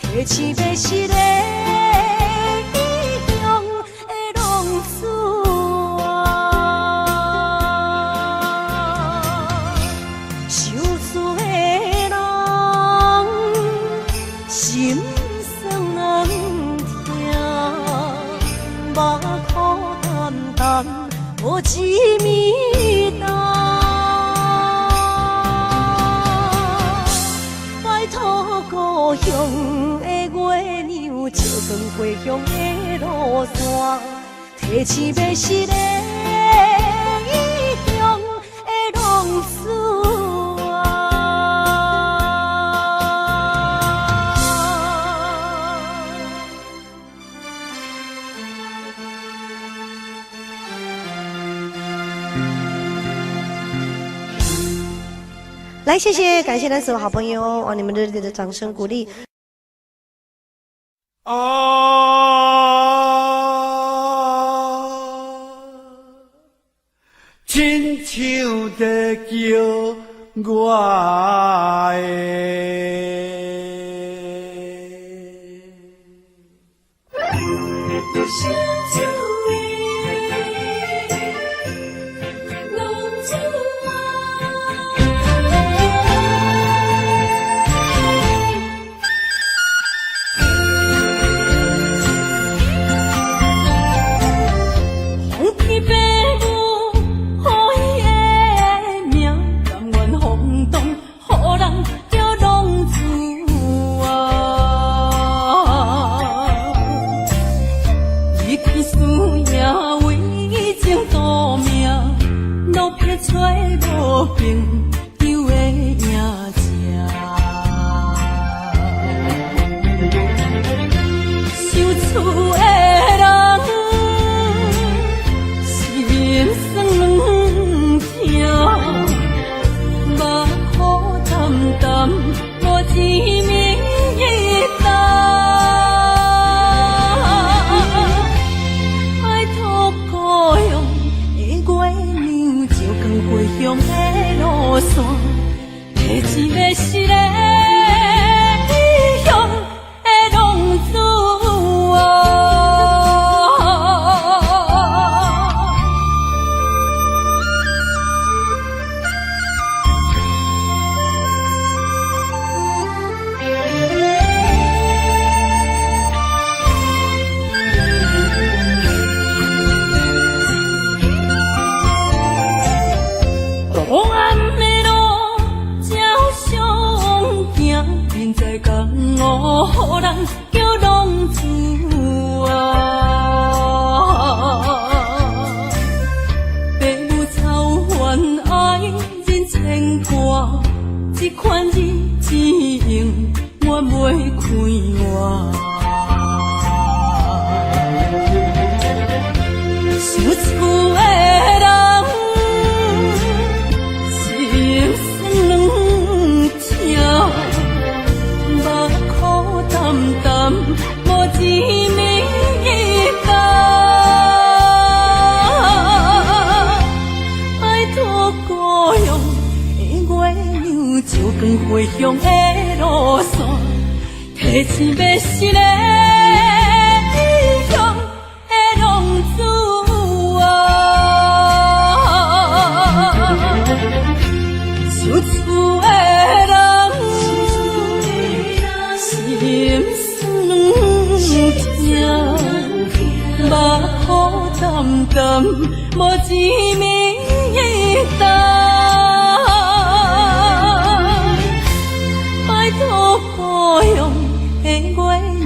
提醒要是个异乡的浪子啊！受罪的人。心酸人听，目眶淡淡，无一面红。拜托故乡的月亮，照光回乡的路线，提醒要是个异乡的浪子。来，谢谢，感谢咱所有好朋友哦，你们热烈的掌声鼓励。亲像在叫我的。乡的路线，想厝的人，心酸两条，目苦淡淡，无滋味甘。拜托故乡的月亮，照光回乡的路线，提醒要是个。想厝的人，心酸两条，目苦淡淡，无滋味甘。拜托故乡的月亮，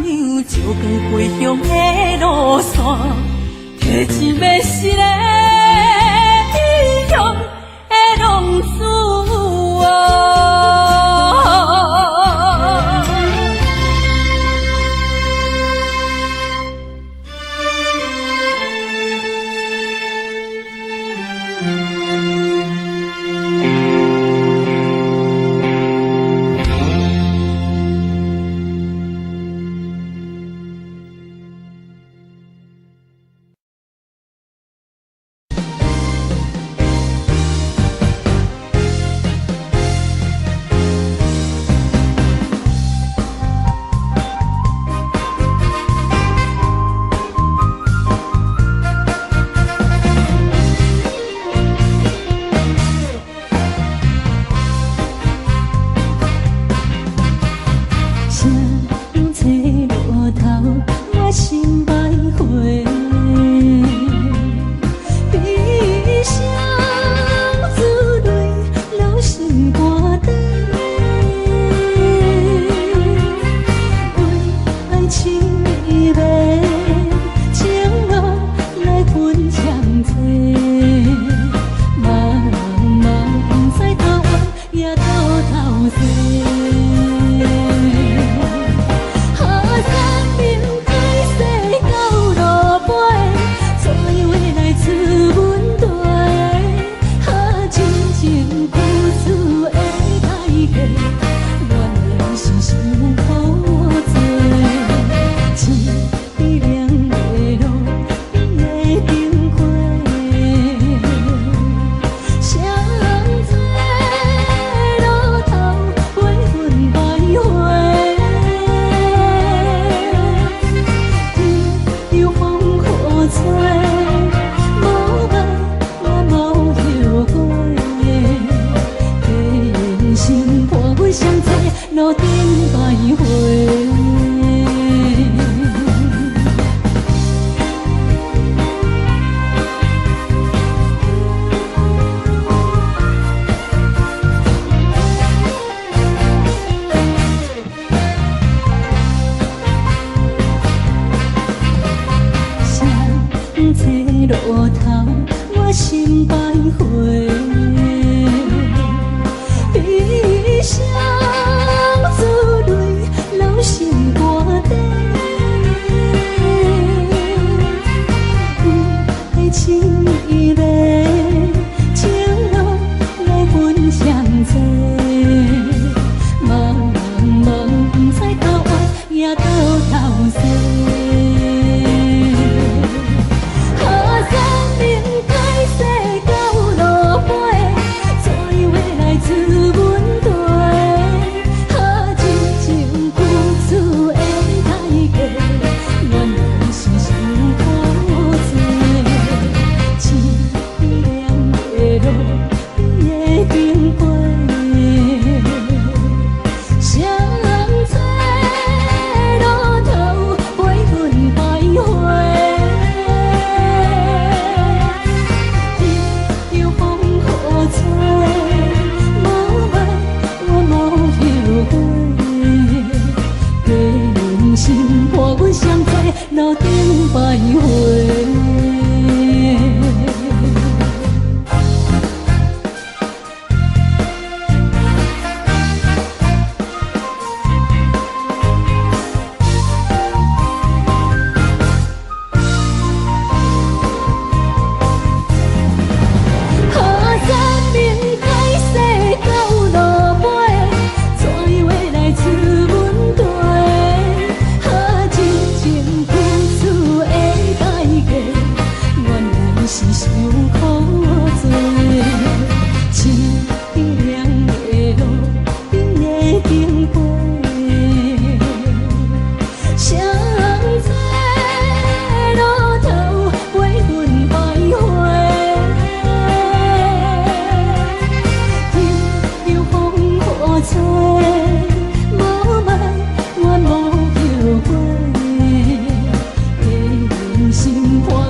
照光回乡的路线，提醒要是个异乡的浪子。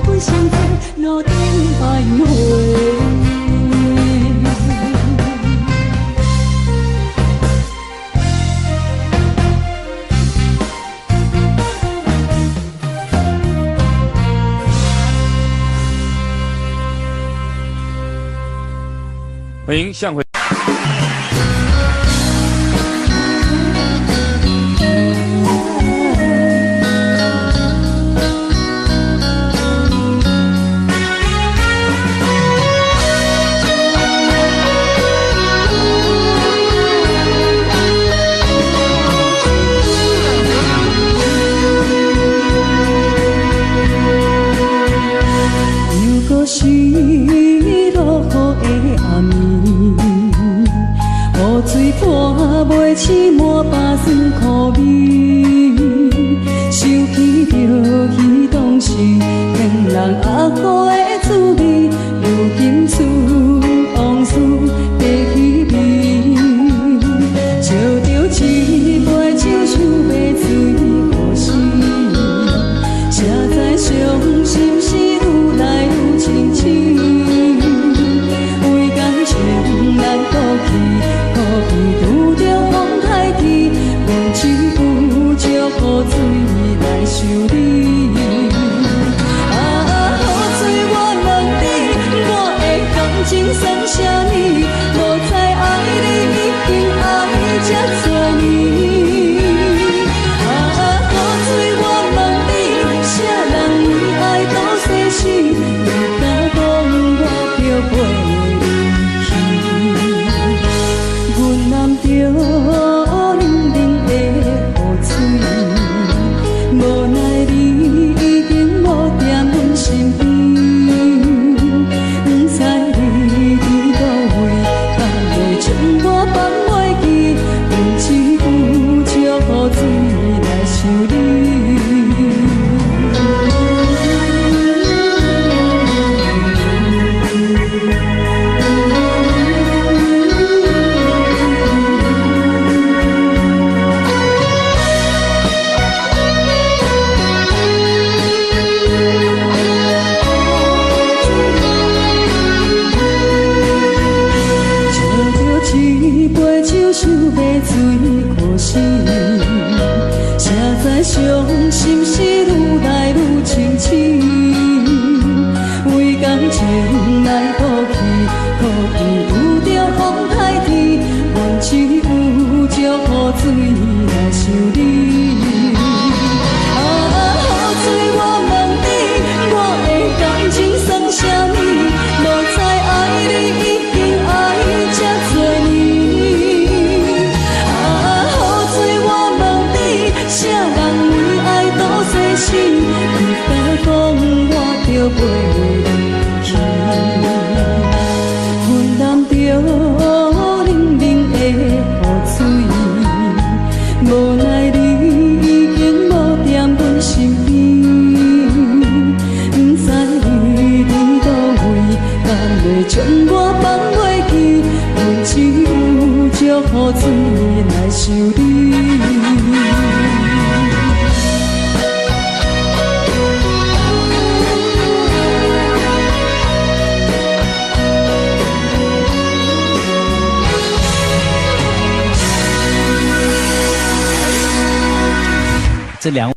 阮相做路顶徘徊。欢迎向回。又搁是落雨的暗暝，雨水拖袂起满巴酸苦味，想起着彼当时骗人压苦的滋味，如今思往事白稀微，笑着一杯酒想要醉过时，谁知伤心事愈来愈清醒。为感情难过去，可比拄着风台天，愿只有借雨水来修理。啊，雨水我问你，我的感情算啥物？无知爱你已经爱这多年。啊，雨水我问你，啥人为爱都生死？你敢讲我漂泊？着冷冷的雨水，无奈你已经无在阮身边，不知你伫倒位，敢会将我放袂记？阮只有借雨水来想你。想要醉过时，谁知伤心事愈来愈清醒。为感情来倒去，可比拄着风台天，愿只有借雨水来想你。啊，雨水我问你，我的感情算啥物？无知爱你已经爱这多年。啥人为爱都生死？你敢讲我着袂离去？阮淋着冷冷的雨水，无奈你已经无在阮身边，不知你伫倒位，敢会将我放袂记？阮只有借雨水来想你。这两位。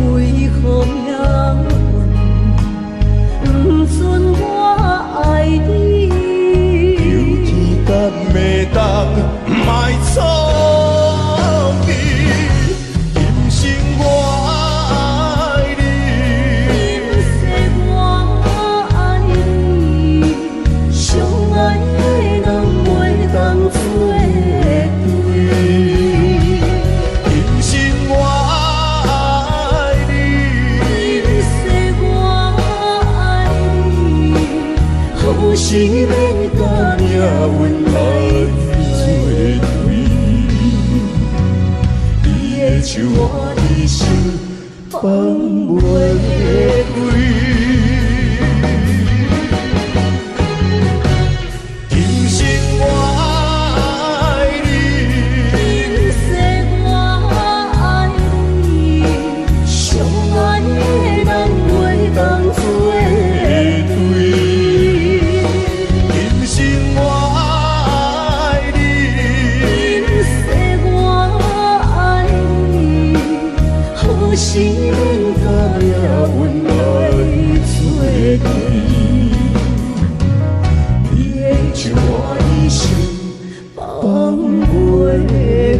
为何也阮不准何时要甲命运来作对？你的手我一生放袂开。今生我爱你，今世我爱你，相爱的人袂当做对。今生我爱你，今世我爱你，何时免甲命运来作对？你的手我一生放袂开。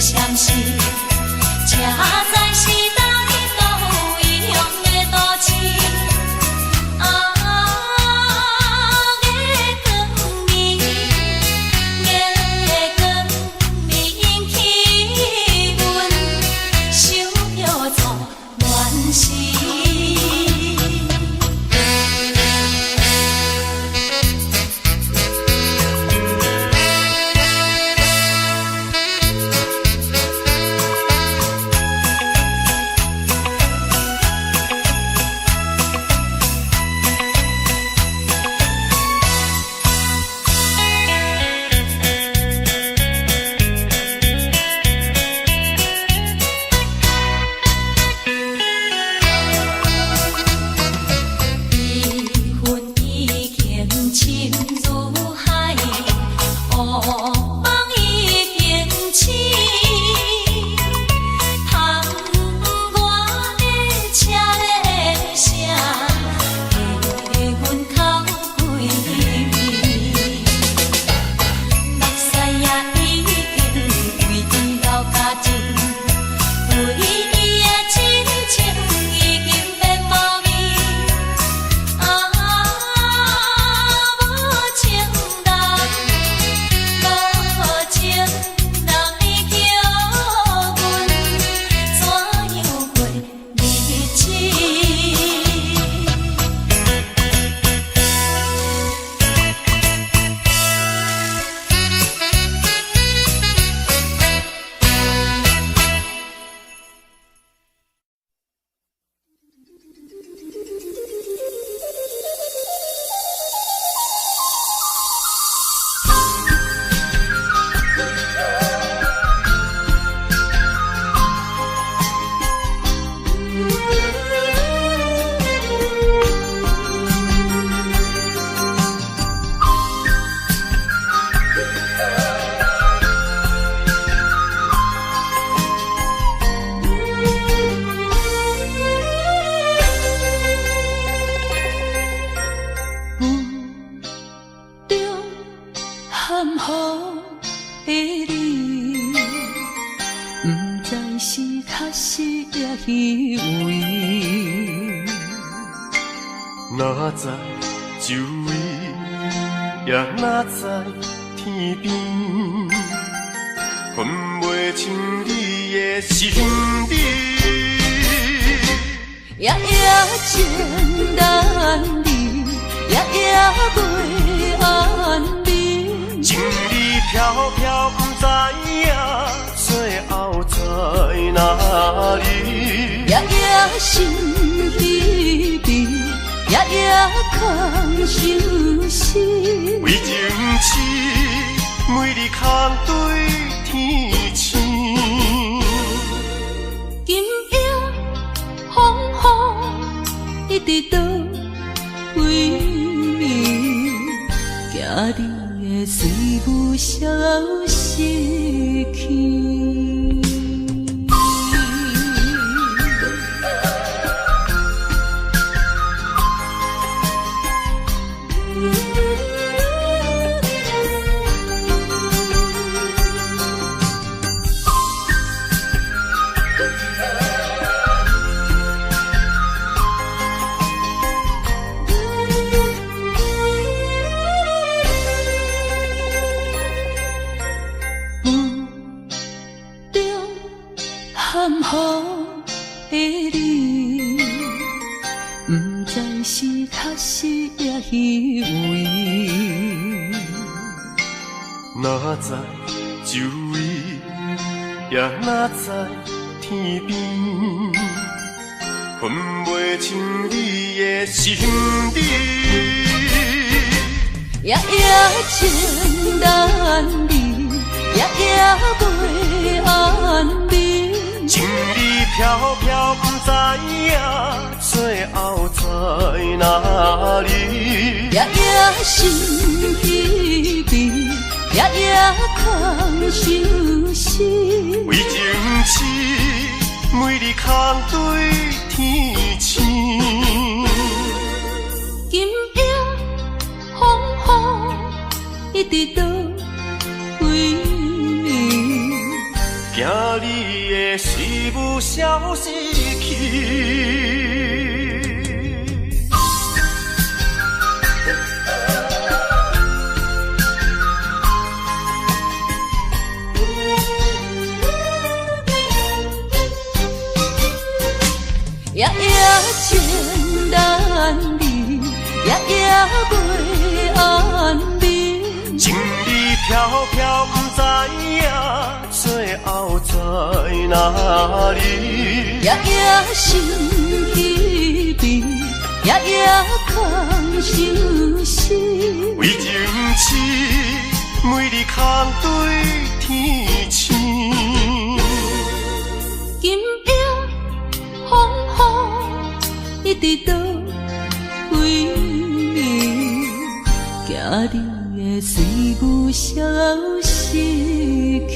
相思，车载是等到异乡的都市。哪知周围，也哪知天边，分袂清你的心理。夜夜情难离，夜夜袂安眠。情理飘飘，不知影最后在哪里。夜夜心悲悲。夜夜空相思，为情痴，每日空对天星。今夜风雨一直到为暝，惊你的随无消息去。含糊的你，不知是确实也虚伪。哪知周围，也哪知天边，分袂清你的心理。夜夜情难离，夜夜袂安眠。情理飘飘，不知影最后在哪里。夜夜心悲悲，夜夜空相思。为情痴，每日空对天星。今夜风雨一直到为暝。惊你的事物消失去。夜夜情难离，夜夜袂安眠。情意飘飘，不知影最后在哪里。夜夜心稀微，夜夜空相思。为情痴，每日空对天星。今夜风雨一直倒归暝，惊你的随我消失去。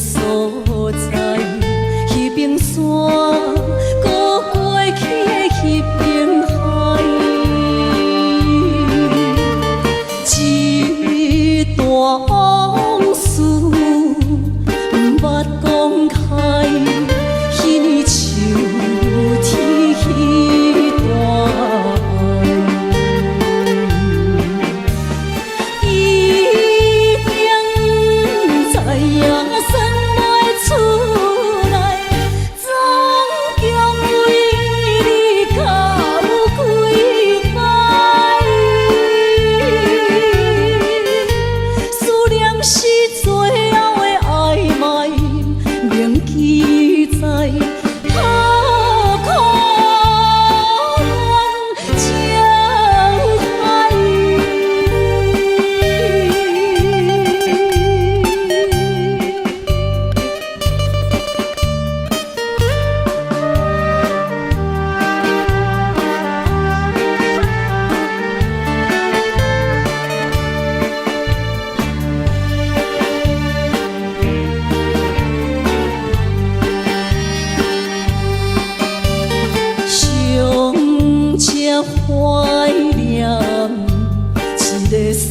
所在，迄边山，搁过去的迄边海，一段往事毋捌讲开，迄年秋天迄段爱。一定知影算袂出来，总共为你到几摆？思念是最后的暧昧，铭记在刻苦恋情海。上车怀念一个所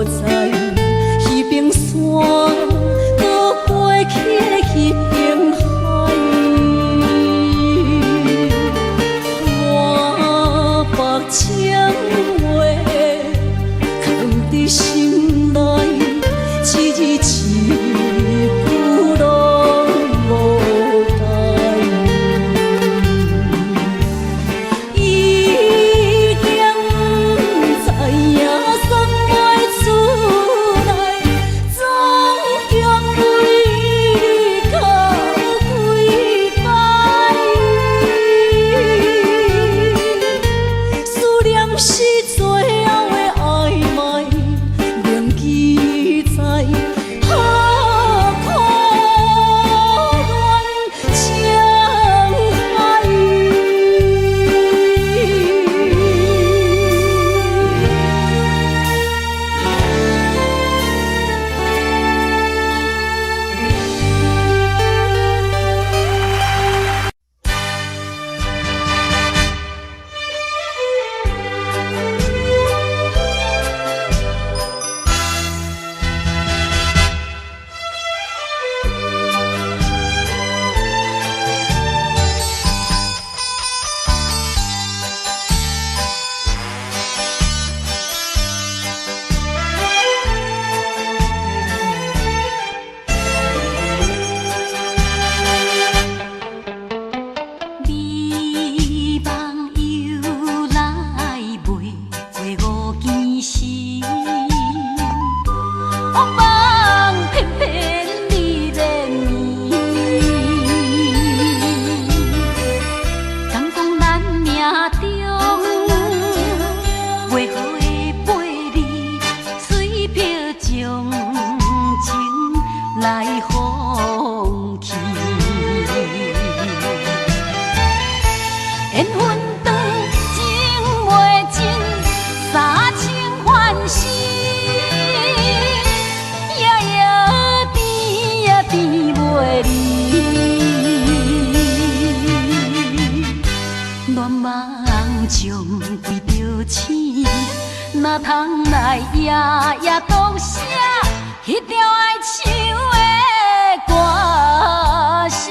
在，迄边山，搁过去的迄边海。我情话藏伫心内，一字一句拢无改。一定知影算袂出来，总共为你到几摆？思念是最后的暧昧，铭记在刻苦恋情海。美梦又来袂过五更时，黑梦偏偏你连绵。敢讲咱命中袂好的陪你，随票将情来放弃。缘分长情袂尽，三情换死，夜夜变也变袂离。恋梦将规条星，哪通来夜夜读写迄条爱唱的歌词？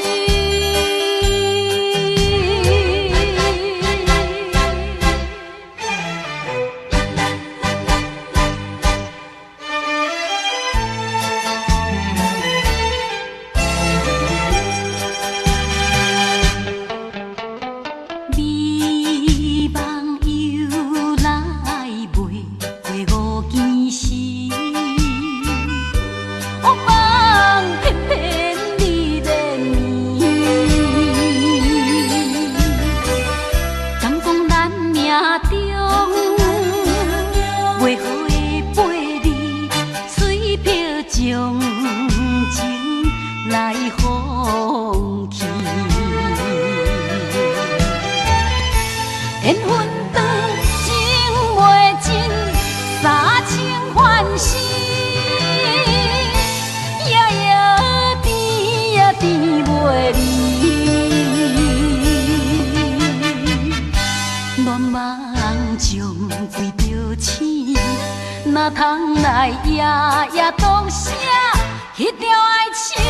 美梦又来袂过五更时，黑梦偏偏你连绵。敢讲咱命中袂好的陪你，随票将情来放弃。缘分长情袂尽，三情换死，夜夜变哪通来夜夜当声？迄条爱情